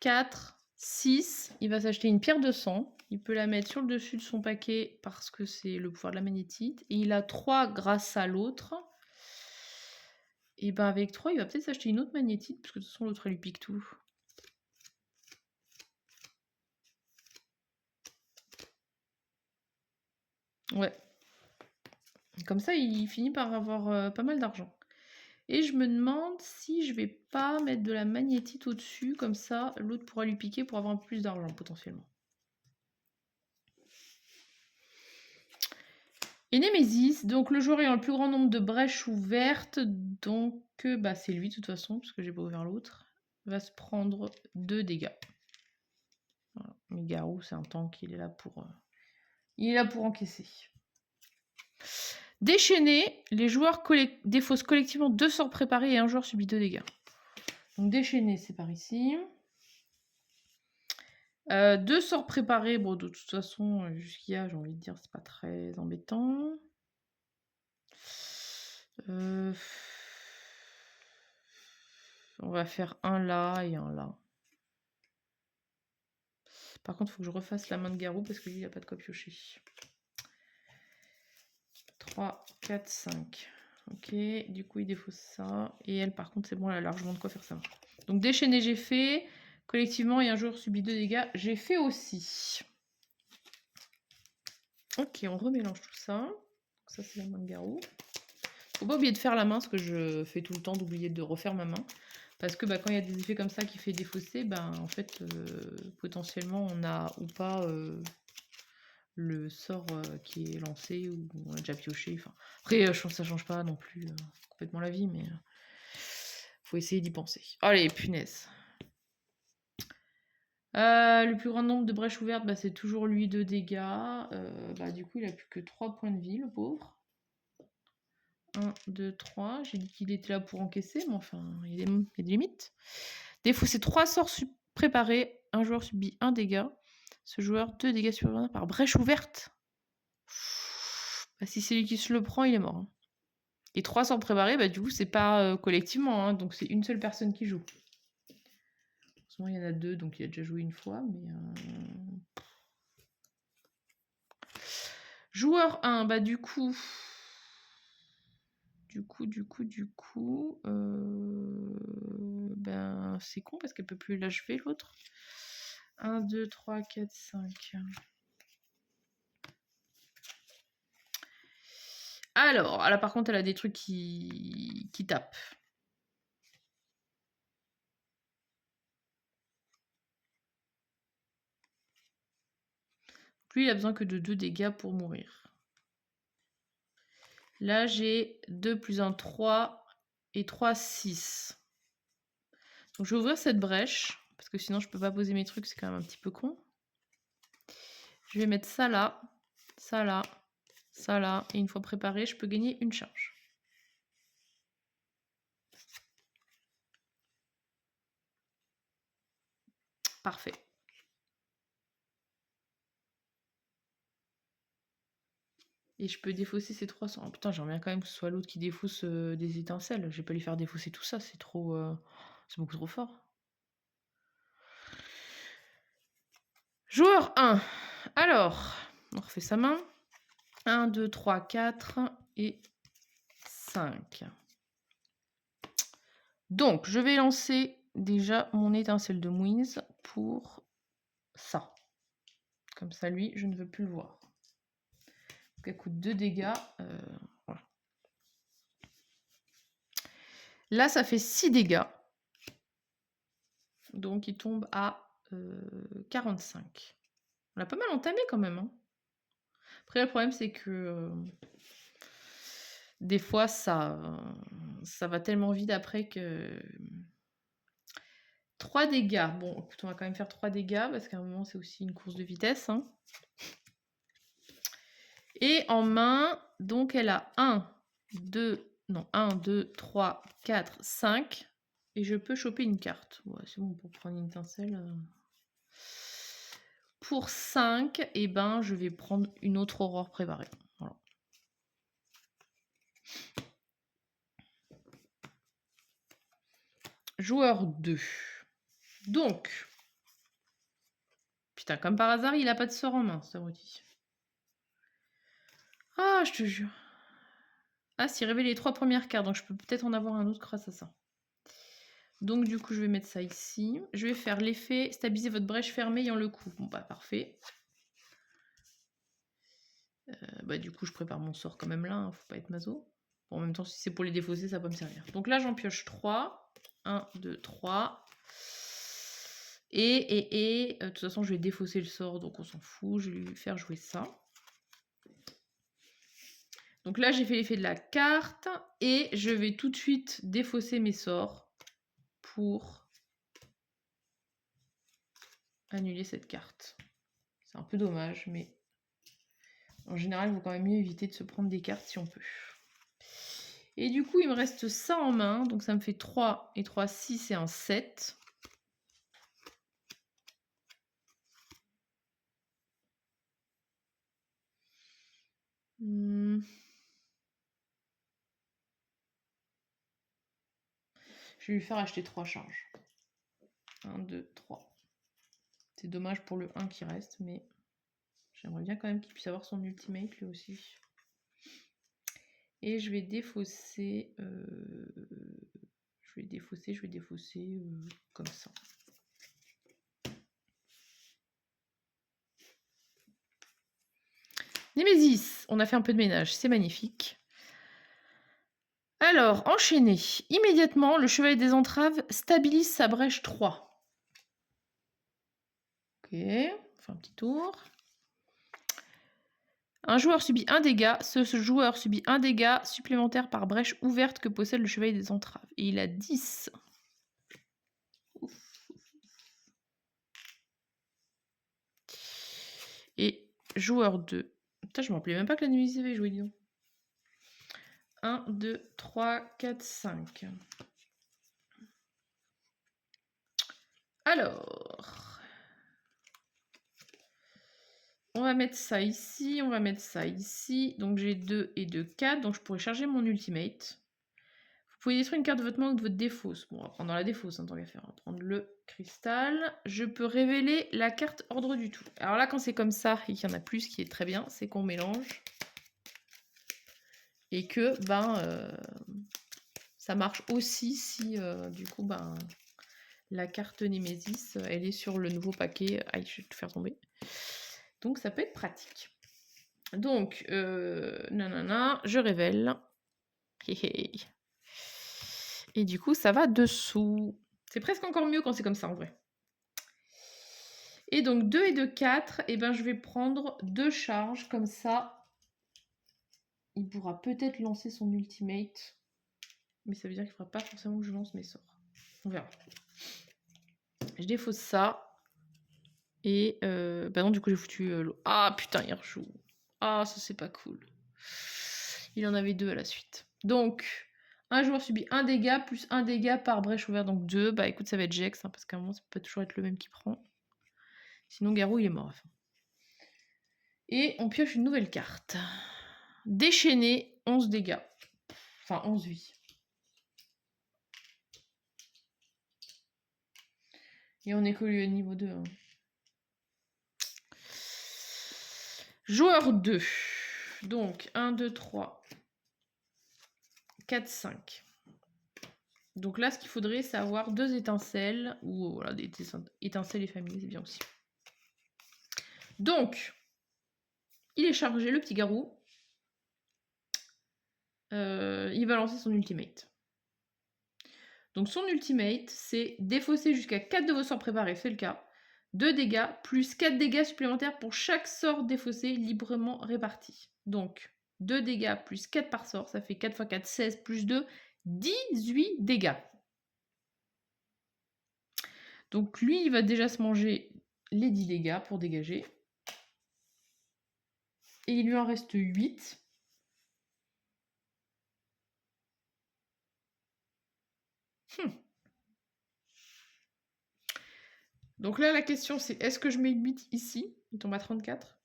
[SPEAKER 1] 4, 6. Il va s'acheter une pierre de sang. Il peut la mettre sur le dessus de son paquet parce que c'est le pouvoir de la magnétite. Et il a 3 grâce à l'autre. Et ben avec 3, il va peut-être s'acheter une autre magnétite, parce que de toute façon l'autre elle lui pique tout. Ouais. Comme ça, il finit par avoir pas mal d'argent. Et je me demande si je vais pas mettre de la magnétite au-dessus, comme ça l'autre pourra lui piquer pour avoir un peu plus d'argent potentiellement. Et Némésis, donc le joueur ayant le plus grand nombre de brèches ouvertes, donc c'est lui de toute façon, parce que j'ai pas ouvert l'autre, va se prendre 2 dégâts. Voilà. Mais Garou, c'est un tank, il est là pour encaisser. Déchaîné, les joueurs défaussent collectivement 2 sorts préparés et un joueur subit 2 dégâts. Donc déchaîné, c'est par ici. 2 sorts préparés, bon de toute façon, jusqu'à j'ai envie de dire, c'est pas très embêtant. On va faire un là et un là. Par contre, il faut que je refasse la main de Garou parce que lui, il n'a pas de quoi piocher. 3, 4, 5. Ok, du coup, il défausse ça. Et elle, par contre, c'est bon, elle a largement de quoi faire ça. Donc, déchaîné, j'ai fait. Collectivement, et un joueur subit 2 dégâts. J'ai fait aussi. Ok, on remélange tout ça. Ça, c'est la main de Garou. Faut pas oublier de faire la main, ce que je fais tout le temps, d'oublier de refaire ma main. Parce que quand il y a des effets comme ça qui fait défausser, en fait, potentiellement, on a ou pas le sort qui est lancé ou on a déjà pioché. Après, je pense que ça change pas non plus complètement la vie, mais faut essayer d'y penser. Allez, punaise. Le plus grand nombre de brèches ouvertes, c'est toujours lui 2 dégâts. Du coup, il a plus que 3 points de vie, le pauvre. 1, 2, 3. J'ai dit qu'il était là pour encaisser, mais enfin, il y a des limites. Défausser 3 sorts préparés. Un joueur subit 1 dégât. Ce joueur, 2 dégâts supplémentaires par brèche ouverte. Si c'est lui qui se le prend, il est mort. Hein. Et 3 sorts préparés, du coup, c'est pas collectivement. Hein, donc, c'est une seule personne qui joue. Heureusement, il y en a 2, donc il a déjà joué une fois, mais... Joueur 1, bah du coup... Ben, c'est con parce qu'elle peut plus l'achever l'autre. 1, 2, 3, 4, 5. Alors, là par contre, elle a des trucs qui tapent. Lui, il a besoin que de 2 dégâts pour mourir. Là, j'ai 2 plus 1, 3 et 3, 6. Donc, je vais ouvrir cette brèche parce que sinon, je peux pas poser mes trucs, c'est quand même un petit peu con. Je vais mettre ça là, ça là, ça là, et une fois préparé, je peux gagner une charge. Parfait. Et je peux défausser ces 300. Oh, putain, j'aimerais bien quand même que ce soit l'autre qui défausse des étincelles. Je vais pas lui faire défausser tout ça, c'est trop... c'est beaucoup trop fort. Joueur 1. Alors, on refait sa main. 1, 2, 3, 4 et 5. Donc, je vais lancer déjà mon étincelle de Mouise pour ça. Comme ça, lui, je ne veux plus le voir. Donc, elle coûte 2 dégâts. Voilà. Là, ça fait 6 dégâts. Donc, il tombe à 45. On l'a pas mal entamé quand même. Hein. Après, le problème, c'est que des fois, ça va tellement vite après que... 3 dégâts. Bon, écoute, on va quand même faire 3 dégâts parce qu'à un moment, c'est aussi une course de vitesse. Hein. Et en main, donc elle a 1, 2, 3, 4, 5. Et je peux choper une carte. Ouais, c'est bon pour prendre une étincelle. Pour 5, eh ben, je vais prendre une autre aurore préparée. Voilà. Joueur 2. Donc, putain, comme par hasard, il a pas de sort en main, cet abruti. Ah, je te jure. Ah, s'il révèle les 3 premières cartes, donc je peux peut-être en avoir un autre grâce à ça. Donc du coup, je vais mettre ça ici. Je vais faire l'effet stabiliser votre brèche fermée ayant le coup. Bon, bah parfait. Bah du coup, je prépare mon sort quand même là, hein, faut pas être maso. Bon, en même temps, si c'est pour les défausser, ça va pas me servir. Donc là, j'en pioche 3. 1, 2, 3. Et de toute façon, je vais défausser le sort, donc on s'en fout. Je vais lui faire jouer ça. Donc là, j'ai fait l'effet de la carte. Et je vais tout de suite défausser mes sorts pour annuler cette carte. C'est un peu dommage, mais en général, il vaut quand même mieux éviter de se prendre des cartes si on peut. Et du coup, il me reste ça en main. Donc ça me fait 3 et 3, 6 et un 7. Je vais lui faire acheter 3 charges. 1, 2, 3. C'est dommage pour le 1 qui reste, mais j'aimerais bien quand même qu'il puisse avoir son ultimate lui aussi. Et je vais défausser... je vais défausser comme ça. Némésis, on a fait un peu de ménage, c'est magnifique. Alors, enchaîner. Immédiatement, le chevalier des entraves stabilise sa brèche 3. Ok, on fait un petit tour. Un joueur subit un dégât. Ce joueur subit un dégât supplémentaire par brèche ouverte que possède le chevalier des entraves. Et il a 10. Ouf. Et joueur 2. Putain, je me rappelais même pas que la Némésis avait joué, dis donc. 1, 2, 3, 4, 5. Alors, on va mettre ça ici, on va mettre ça ici. Donc j'ai 2 et 2, 4. Donc je pourrais charger mon ultimate. Faut pouvez détruire une carte de votre main ou de votre défausse. Bon, on va prendre dans la défausse, tant qu'à faire. On va prendre le cristal. Je peux révéler la carte ordre du tout. Alors là, quand c'est comme ça et qu'il y en a plus, ce qui est très bien, c'est qu'on mélange. Et que, ça marche aussi si, du coup, la carte Némésis, elle est sur le nouveau paquet. Aïe, je vais tout faire tomber. Donc, ça peut être pratique. Donc, nanana, je révèle. Et du coup, ça va dessous. C'est presque encore mieux quand c'est comme ça, en vrai. Et donc, 2 et 2, 4. Et ben, je vais prendre 2 charges, comme ça. Il pourra peut-être lancer son ultimate. Mais ça veut dire qu'il ne faudra pas forcément que je lance mes sorts. On verra. Je défausse ça. Et non, du coup, j'ai foutu l'eau. Ah, putain, il rejoue. Ah, ça, c'est pas cool. Il en avait 2 à la suite. Donc, un joueur subit 1 dégât plus 1 dégât par brèche ouverte. Donc 2. Bah écoute, ça va être Jex, parce qu'à un moment, ça peut toujours être le même qui prend. Sinon, Garou, il est mort. Enfin. Et on pioche une nouvelle carte. Déchaîné, 11 dégâts. Enfin, 11 vies. Et on est collé au niveau 2. Hein. Joueur 2. Donc, 1, 2, 3, 4, 5. Donc là, ce qu'il faudrait, c'est avoir 2 étincelles. Ou voilà, des étincelles et familles, c'est bien aussi. Donc, il est chargé, le petit garou. Il va lancer son ultimate. Donc son ultimate, c'est défausser jusqu'à 4 de vos sorts préparés, c'est le cas. 2 dégâts, plus 4 dégâts supplémentaires pour chaque sort défaussé librement réparti. Donc 2 dégâts plus 4 par sort, ça fait 4 x 4, 16 plus 2, 18 dégâts. Donc lui, il va déjà se manger les 10 dégâts pour dégager. Et il lui en reste 8. Donc là, la question, c'est est-ce que je mets 8 ici? Il tombe à 34.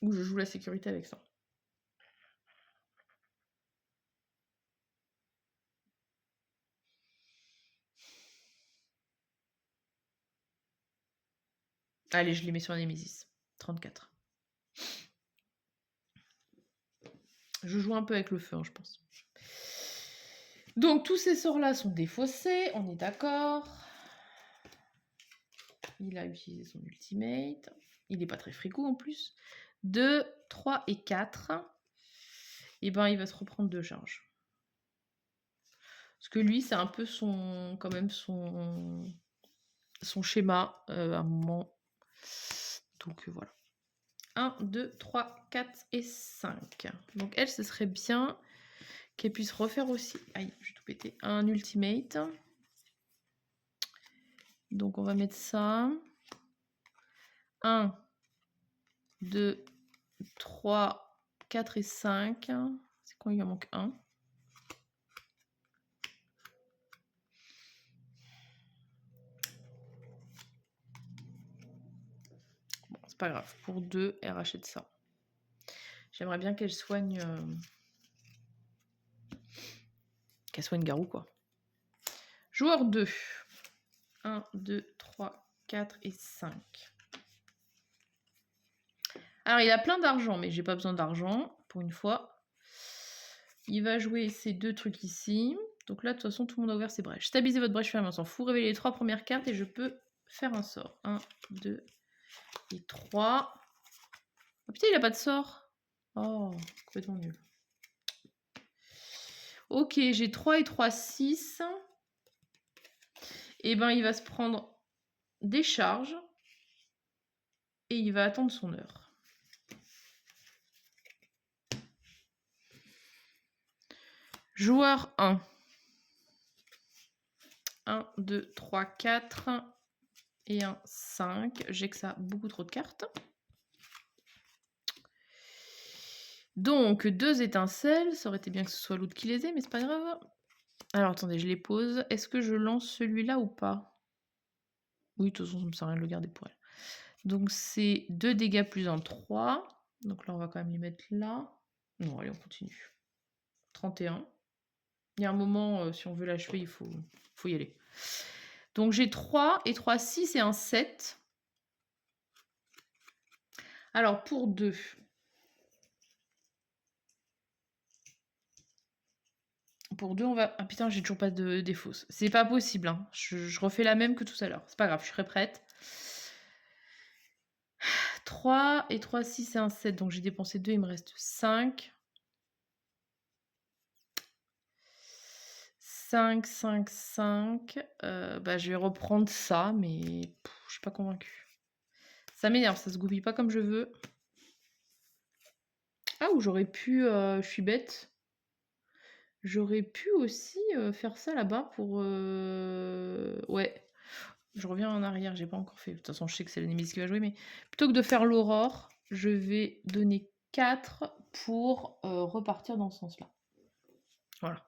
[SPEAKER 1] Ou je joue la sécurité avec ça? Allez, je les mets sur Némésis. 34. Je joue un peu avec le feu, hein, je pense. Donc, tous ces sorts-là sont défaussés, on est d'accord. Il a utilisé son ultimate. Il n'est pas très fricot en plus. 2, 3 et 4. Et ben, il va se reprendre 2 charges. Parce que lui, c'est un peu quand même son schéma à un moment. Donc, voilà. 1, 2, 3, 4 et 5. Donc, elle, ce serait bien qu'elle puisse refaire aussi. Aïe, je vais tout péter. Un ultimate. Donc, on va mettre ça. 1, 2, 3, 4 et 5. C'est quoi, il en manque 1. Bon, c'est pas grave. Pour 2, elle rachète ça. J'aimerais bien qu'elle soigne... qu'elle soigne Garou, quoi. Joueur 2. 1, 2, 3, 4 et 5. Alors, il a plein d'argent, mais j'ai pas besoin d'argent, pour une fois. Il va jouer ces 2 trucs ici. Donc là, de toute façon, tout le monde a ouvert ses brèches. Stabilisez votre brèche fermée, on s'en fout. Révélez les 3 premières cartes et je peux faire un sort. 1, 2 et 3. Oh putain, il a pas de sort. Oh, complètement nul. Ok, j'ai 3 et 3, 6. Et ben, il va se prendre des charges. Et il va attendre son heure. Joueur 1. 1, 2, 3, 4 et un 5. J'ai que ça, beaucoup trop de cartes. Donc, 2 étincelles. Ça aurait été bien que ce soit l'autre qui les ait, mais c'est pas grave. Alors, attendez, je les pose. Est-ce que je lance celui-là ou pas? Oui, de toute façon, ça me sert à rien de le garder pour elle. Donc, c'est 2 dégâts plus 1, 3. Donc là, on va quand même les mettre là. Non, allez, on continue. 31. Il y a un moment, si on veut l'achever, il faut y aller. Donc j'ai 3 et 3, 6 et un 7. Alors pour 2. Pour 2, on va... Ah putain, j'ai toujours pas de défausse. C'est pas possible, hein. Je refais la même que tout à l'heure. C'est pas grave, je serai prête. 3 et 3, 6 et un 7. Donc j'ai dépensé 2, il me reste 5. 5, 5, 5. Bah, je vais reprendre ça, mais je suis pas convaincue. Ça m'énerve, ça se goupille pas comme je veux. Ah, ou j'aurais pu... je suis bête. J'aurais pu aussi faire ça là-bas pour... Ouais. Je reviens en arrière, j'ai pas encore fait. De toute façon, je sais que c'est l'ennemi qui va jouer, mais plutôt que de faire l'aurore, je vais donner 4 pour repartir dans ce sens-là. Voilà.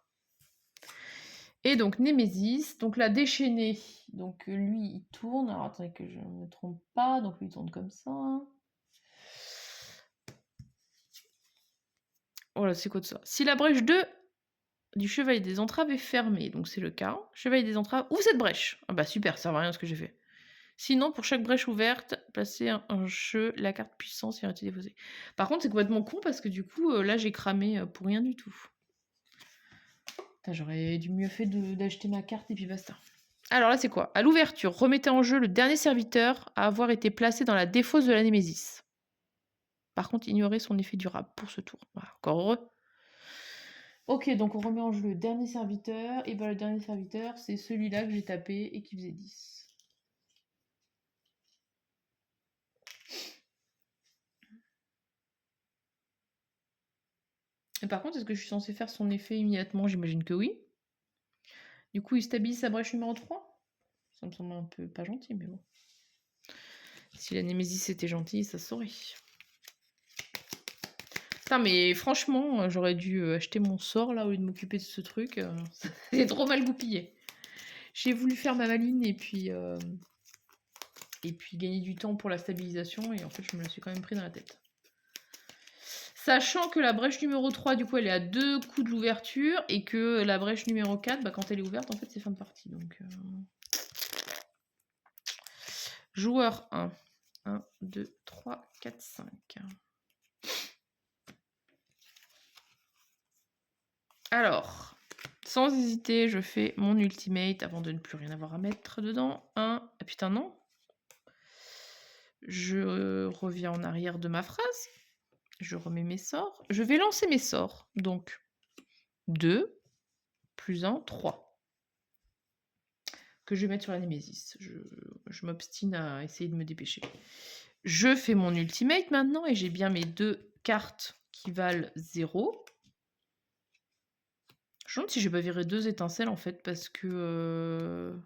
[SPEAKER 1] Et donc, Némésis, donc la déchaînée. Donc, lui, il tourne. Alors, attendez que je ne me trompe pas. Donc, lui, il tourne comme ça. Voilà, c'est quoi de ça? Si la brèche 2 du chevalier des entraves est fermée, donc c'est le cas. Chevalier des entraves, ouvre cette brèche. Ah bah super, ça va rien ce que j'ai fait. Sinon, pour chaque brèche ouverte, placez un jeu, la carte puissance et arrêtez de défausser. Par contre, c'est complètement con parce que du coup, là, j'ai cramé pour rien du tout. J'aurais dû mieux fait d'acheter ma carte et puis basta. Alors là, c'est quoi? À l'ouverture, remettez en jeu le dernier serviteur à avoir été placé dans la défausse de la Némésis. Par contre, ignorez son effet durable pour ce tour. Voilà, encore heureux. Ok, donc on remet en jeu le dernier serviteur. Et bien le dernier serviteur, c'est celui-là que j'ai tapé et qui faisait 10. Et par contre, est-ce que je suis censée faire son effet immédiatement? J'imagine que oui. Du coup, il stabilise sa brèche numéro 3. Ça me semble un peu pas gentil, mais bon. Si la Némésis était gentille, ça se saurait. Putain, mais franchement, j'aurais dû acheter mon sort là au lieu de m'occuper de ce truc. C'est trop mal goupillé. J'ai voulu faire ma maline et puis gagner du temps pour la stabilisation et en fait, je me la suis quand même pris dans la tête. Sachant que la brèche numéro 3, du coup, elle est à 2 coups de l'ouverture et que la brèche numéro 4, bah, quand elle est ouverte, en fait, c'est fin de partie. Donc, joueur 1. 1, 2, 3, 4, 5. Alors, sans hésiter, je fais mon ultimate avant de ne plus rien avoir à mettre dedans. 1. Ah putain, non. Je reviens en arrière de ma phrase. Je remets mes sorts. Je vais lancer mes sorts. Donc, 2 plus 1, 3. Que je vais mettre sur la Némésis. Je m'obstine à essayer de me dépêcher. Je fais mon ultimate maintenant et j'ai bien mes 2 cartes qui valent 0. Je me demande si j'ai pas viré 2 étincelles en fait parce que...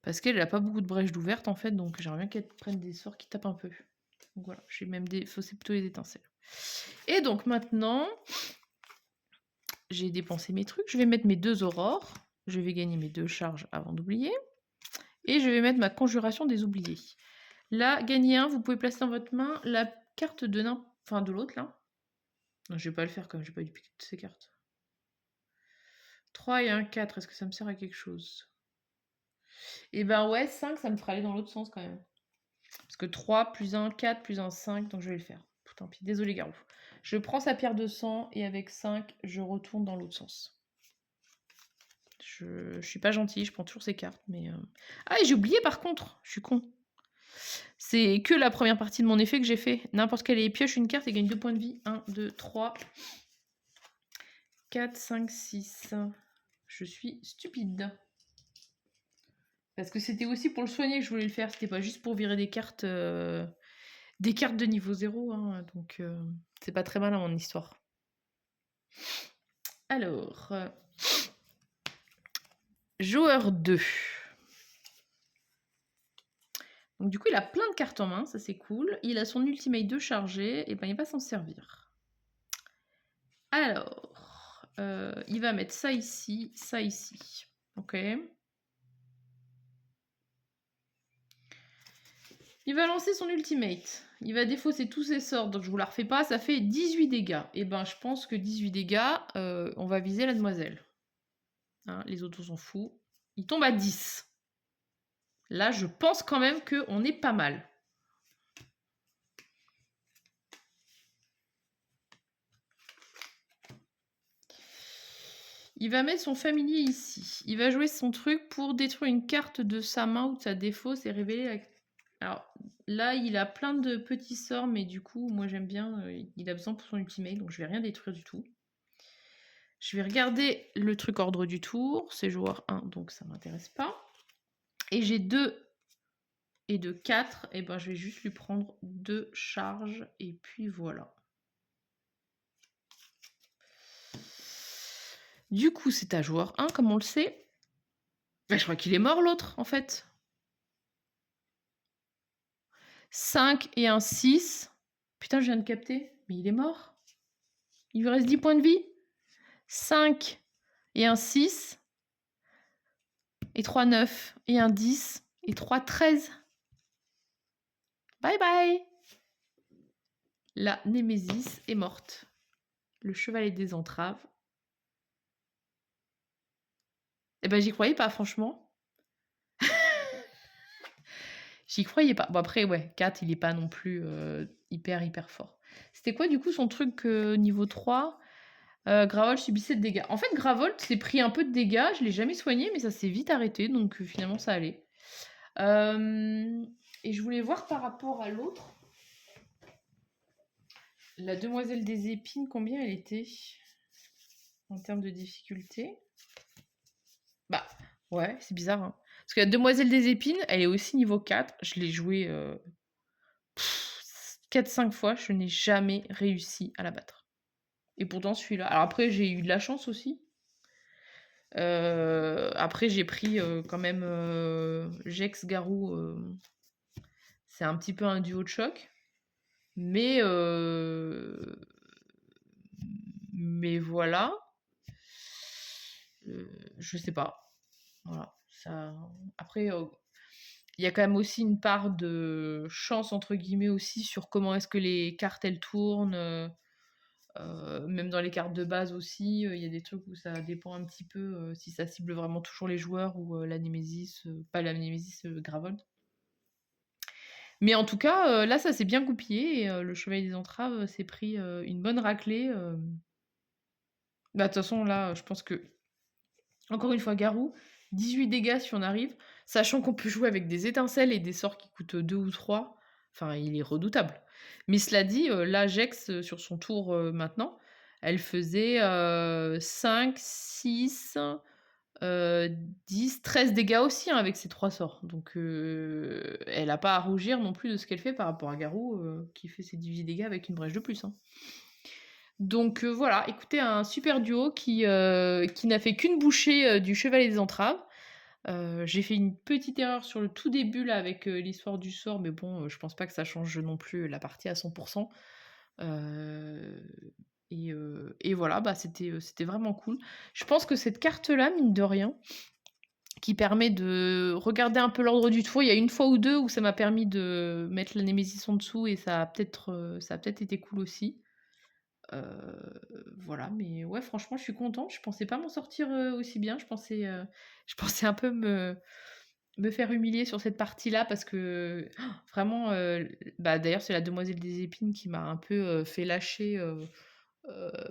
[SPEAKER 1] Parce qu'elle n'a pas beaucoup de brèches d'ouverte en fait, donc j'aimerais bien qu'elle prenne des sorts qui tapent un peu. Donc voilà, j'ai même faussé plutôt les étincelles. Et donc maintenant, j'ai dépensé mes trucs. Je vais mettre mes 2 aurores. Je vais gagner mes 2 charges avant d'oublier. Et je vais mettre ma conjuration des oubliés. Là, gagner 1, vous pouvez placer dans votre main la carte de de l'autre là. Non, je vais pas le faire comme j'ai pas dupliqué toutes ces cartes. 3 et un 4, est-ce que ça me sert à quelque chose? Et ben ouais, 5, ça me fera aller dans l'autre sens quand même. Parce que 3 plus 1, 4 plus 1, 5, donc je vais le faire. Tant pis, désolé Garou. Je prends sa pierre de sang et avec 5, je retourne dans l'autre sens. Je suis pas gentille, je prends toujours ces cartes, mais... Ah, et j'ai oublié par contre, je suis con. C'est que la première partie de mon effet que j'ai fait. N'importe quelle pioche une carte et gagne 2 points de vie. 1, 2, 3, 4, 5, 6. Je suis stupide. Parce que c'était aussi pour le soigner que je voulais le faire. C'était pas juste pour virer des cartes de niveau 0. Hein, donc, c'est pas très malin mon histoire. Alors... joueur 2. Donc du coup, il a plein de cartes en main, ça c'est cool. Il a son ultimate 2 chargé, et ben il va s'en servir. Alors, il va mettre ça ici, ok. Il va lancer son ultimate. il va défausser tous ses sorts, donc je vous la refais pas, ça fait 18 dégâts. Et ben je pense que 18 dégâts, on va viser la demoiselle. Hein, les autres on s'en fout. Il tombe à 10. Là, je pense quand même qu'on est pas mal. Il va mettre son familier ici. Il va jouer son truc pour détruire une carte de sa main ou de sa défausse et révéler la... Alors, là, il a plein de petits sorts, mais du coup, moi, j'aime bien... il a besoin pour son ultimate, donc je vais rien détruire du tout. Je vais regarder le truc ordre du tour. C'est joueur 1, donc ça m'intéresse pas. Et j'ai 2 et de 4. Et ben, je vais juste lui prendre 2 charges. Et puis, voilà. Du coup, c'est à joueur 1, comme on le sait. Ben, je crois qu'il est mort, l'autre, en fait. 5 et un 6. Putain, je viens de capter. Mais il est mort. Il lui reste 10 points de vie. 5 et un 6. Et 3, 9. Et un 10. Et 3, 13. Bye bye. La Némésis est morte. Le chevalier des entraves. Eh ben, j'y croyais pas, franchement. J'y croyais pas. Bon, après, ouais, 4, il est pas non plus hyper fort. C'était quoi, du coup, son truc niveau 3 Gravol subissait de dégâts. En fait, Gravol s'est pris un peu de dégâts. Je l'ai jamais soigné, mais ça s'est vite arrêté. Donc, finalement, ça allait. Et je voulais voir par rapport à l'autre. La demoiselle des épines, combien elle était en termes de difficulté? Bah, ouais, c'est bizarre. Hein. Parce que la demoiselle des épines, elle est aussi niveau 4. Je l'ai jouée 4-5 fois. Je n'ai jamais réussi à la battre. Et pourtant, celui-là. Alors après, j'ai eu de la chance aussi. Après, j'ai pris quand même Jex Garou. C'est un petit peu un duo de choc. Mais voilà. Je sais pas. Voilà. Ça... Après, il y a quand même aussi une part de chance, entre guillemets, aussi sur comment est-ce que les cartes, elles tournent. Même dans les cartes de base aussi, il y a des trucs où ça dépend un petit peu si ça cible vraiment toujours les joueurs ou la Némésis, pas la Némésis, Gravold. Mais en tout cas, là, ça s'est bien goupillé et le chevalier des entraves s'est pris une bonne raclée. Bah, de toute façon, là, je pense que, encore une fois, Garou, 18 dégâts si on arrive, sachant qu'on peut jouer avec des étincelles et des sorts qui coûtent 2 ou 3. Enfin, il est redoutable. Mais cela dit, là, Jex, sur son tour maintenant, elle faisait 5, 6, 10, 13 dégâts aussi hein, avec ses 3 sorts. Donc, elle n'a pas à rougir non plus de ce qu'elle fait par rapport à Garou, qui fait ses 18 dégâts avec une brèche de plus. Hein. Donc voilà, écoutez, un super duo qui n'a fait qu'une bouchée du Chevalier des Entraves. J'ai fait une petite erreur sur le tout début là avec l'histoire du sort, mais bon, je pense pas que ça change non plus la partie à 100%. Et voilà, bah c'était vraiment cool. Je pense que cette carte-là, mine de rien, qui permet de regarder un peu l'ordre du tour, il y a une fois ou deux où ça m'a permis de mettre la Némésis en dessous et ça a peut-être été cool aussi. Voilà, mais ouais, franchement, je suis contente. Je pensais pas m'en sortir aussi bien. Je pensais un peu me faire humilier sur cette partie-là parce que vraiment, bah, d'ailleurs, c'est la demoiselle des épines qui m'a un peu fait lâcher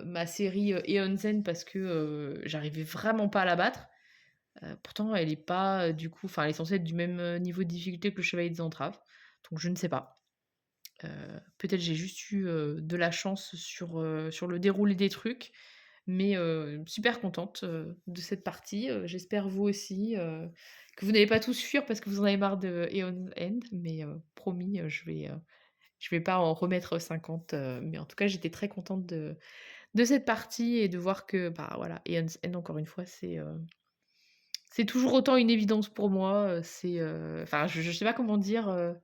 [SPEAKER 1] ma série Eon Zen parce que j'arrivais vraiment pas à la battre. Pourtant, elle est pas du coup, enfin, elle est censée être du même niveau de difficulté que le chevalier des entraves. Donc, je ne sais pas. Peut-être j'ai juste eu de la chance sur le déroulé des trucs, mais super contente de cette partie. J'espère vous aussi que vous n'allez pas tous fuir parce que vous en avez marre de Aeon End, mais promis, je vais pas en remettre 50. Mais en tout cas, j'étais très contente de cette partie et de voir que bah voilà, Aeon's End encore une fois, c'est toujours autant une évidence pour moi. Enfin, je sais pas comment dire.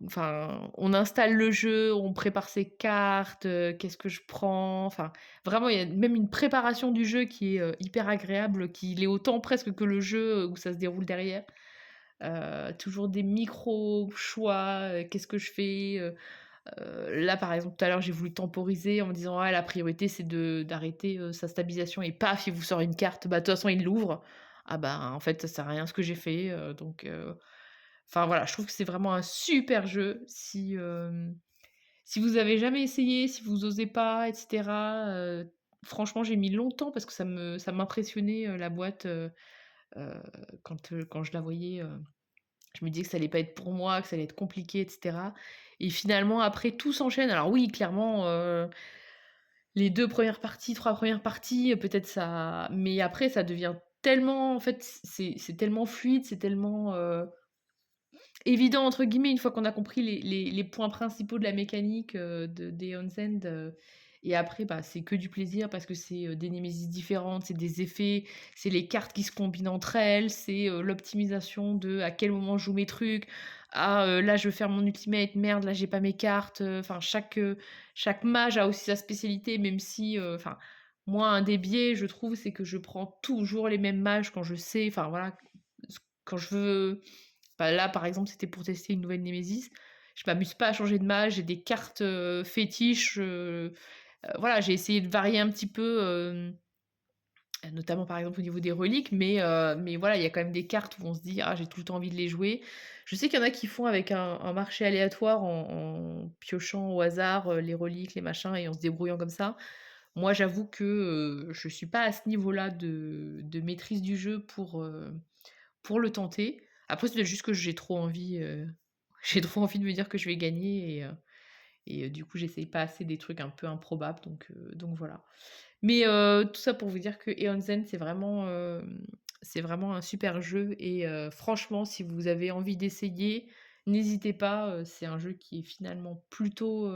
[SPEAKER 1] Enfin, on installe le jeu, on prépare ses cartes, qu'est-ce que je prends? Enfin, vraiment, il y a même une préparation du jeu qui est hyper agréable, qui l'est autant presque que le jeu où ça se déroule derrière. toujours des micros choix, qu'est-ce que je fais? Là, par exemple, tout à l'heure, j'ai voulu temporiser en me disant: «Ah, la priorité, c'est de d'arrêter, sa stabilisation» et paf, il vous sort une carte. Bah, de toute façon, il l'ouvre. Ah bah, en fait, ça sert à rien ce que j'ai fait, enfin voilà, je trouve que c'est vraiment un super jeu si vous avez jamais essayé, si vous osez pas et cetera, franchement, j'ai mis longtemps parce que ça m'impressionnait, la boîte, quand je la voyais, je me disais que ça allait pas être pour moi, que ça allait être compliqué et cetera et finalement après tout s'enchaîne. Alors oui, clairement, les 2 premières parties, 3 premières parties, peut-être ça mais après ça devient tellement en fait, c'est tellement fluide, c'est tellement, «évident» entre guillemets, une fois qu'on a compris les points principaux de la mécanique, de des Onsen, et après, bah, c'est que du plaisir parce que c'est, des némésis différentes, c'est des effets, c'est les cartes qui se combinent entre elles, c'est, l'optimisation de à quel moment je joue mes trucs. Ah, là je veux faire mon ultimate, merde là j'ai pas mes cartes, enfin chaque mage a aussi sa spécialité même si, enfin moi un des biais je trouve, c'est que je prends toujours les mêmes mages quand je sais enfin voilà, quand je veux bah, là, par exemple, c'était pour tester une nouvelle Némésis. Je m'amuse pas à changer de mage, j'ai des cartes, fétiches, voilà, j'ai essayé de varier un petit peu, notamment, par exemple, au niveau des reliques, mais voilà, il y a quand même des cartes où on se dit: «Ah, j'ai tout le temps envie de les jouer». Je sais qu'il y en a qui font avec un marché aléatoire en piochant au hasard, les reliques, les machins et en se débrouillant comme ça. Moi, j'avoue que, je suis pas à ce niveau-là de maîtrise du jeu pour le tenter. Après, c'est peut-être juste que j'ai trop envie, j'ai trop envie de me dire que je vais gagner du coup, j'essaye pas assez des trucs un peu improbables donc voilà. Mais tout ça pour vous dire que Eon Zen, c'est vraiment un super jeu et franchement, si vous avez envie d'essayer, n'hésitez pas, c'est un jeu qui est finalement plutôt,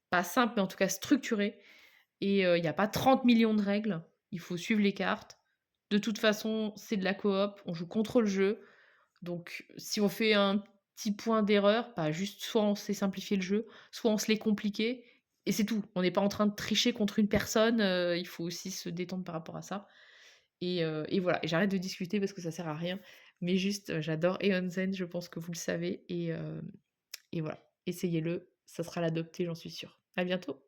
[SPEAKER 1] pas simple, mais en tout cas structuré et il y a pas 30 millions de règles. Il faut suivre les cartes. De toute façon, c'est de la coop, on joue contre le jeu. Donc, si on fait un petit point d'erreur, bah, juste soit on s'est simplifié le jeu, soit on se l'est compliqué et c'est tout. On n'est pas en train de tricher contre une personne, il faut aussi se détendre par rapport à ça et voilà et j'arrête de discuter parce que ça sert à rien, mais juste, j'adore Eon Zen, je pense que vous le savez et voilà. Essayez-le, ça sera l'adopter, j'en suis sûre. À bientôt.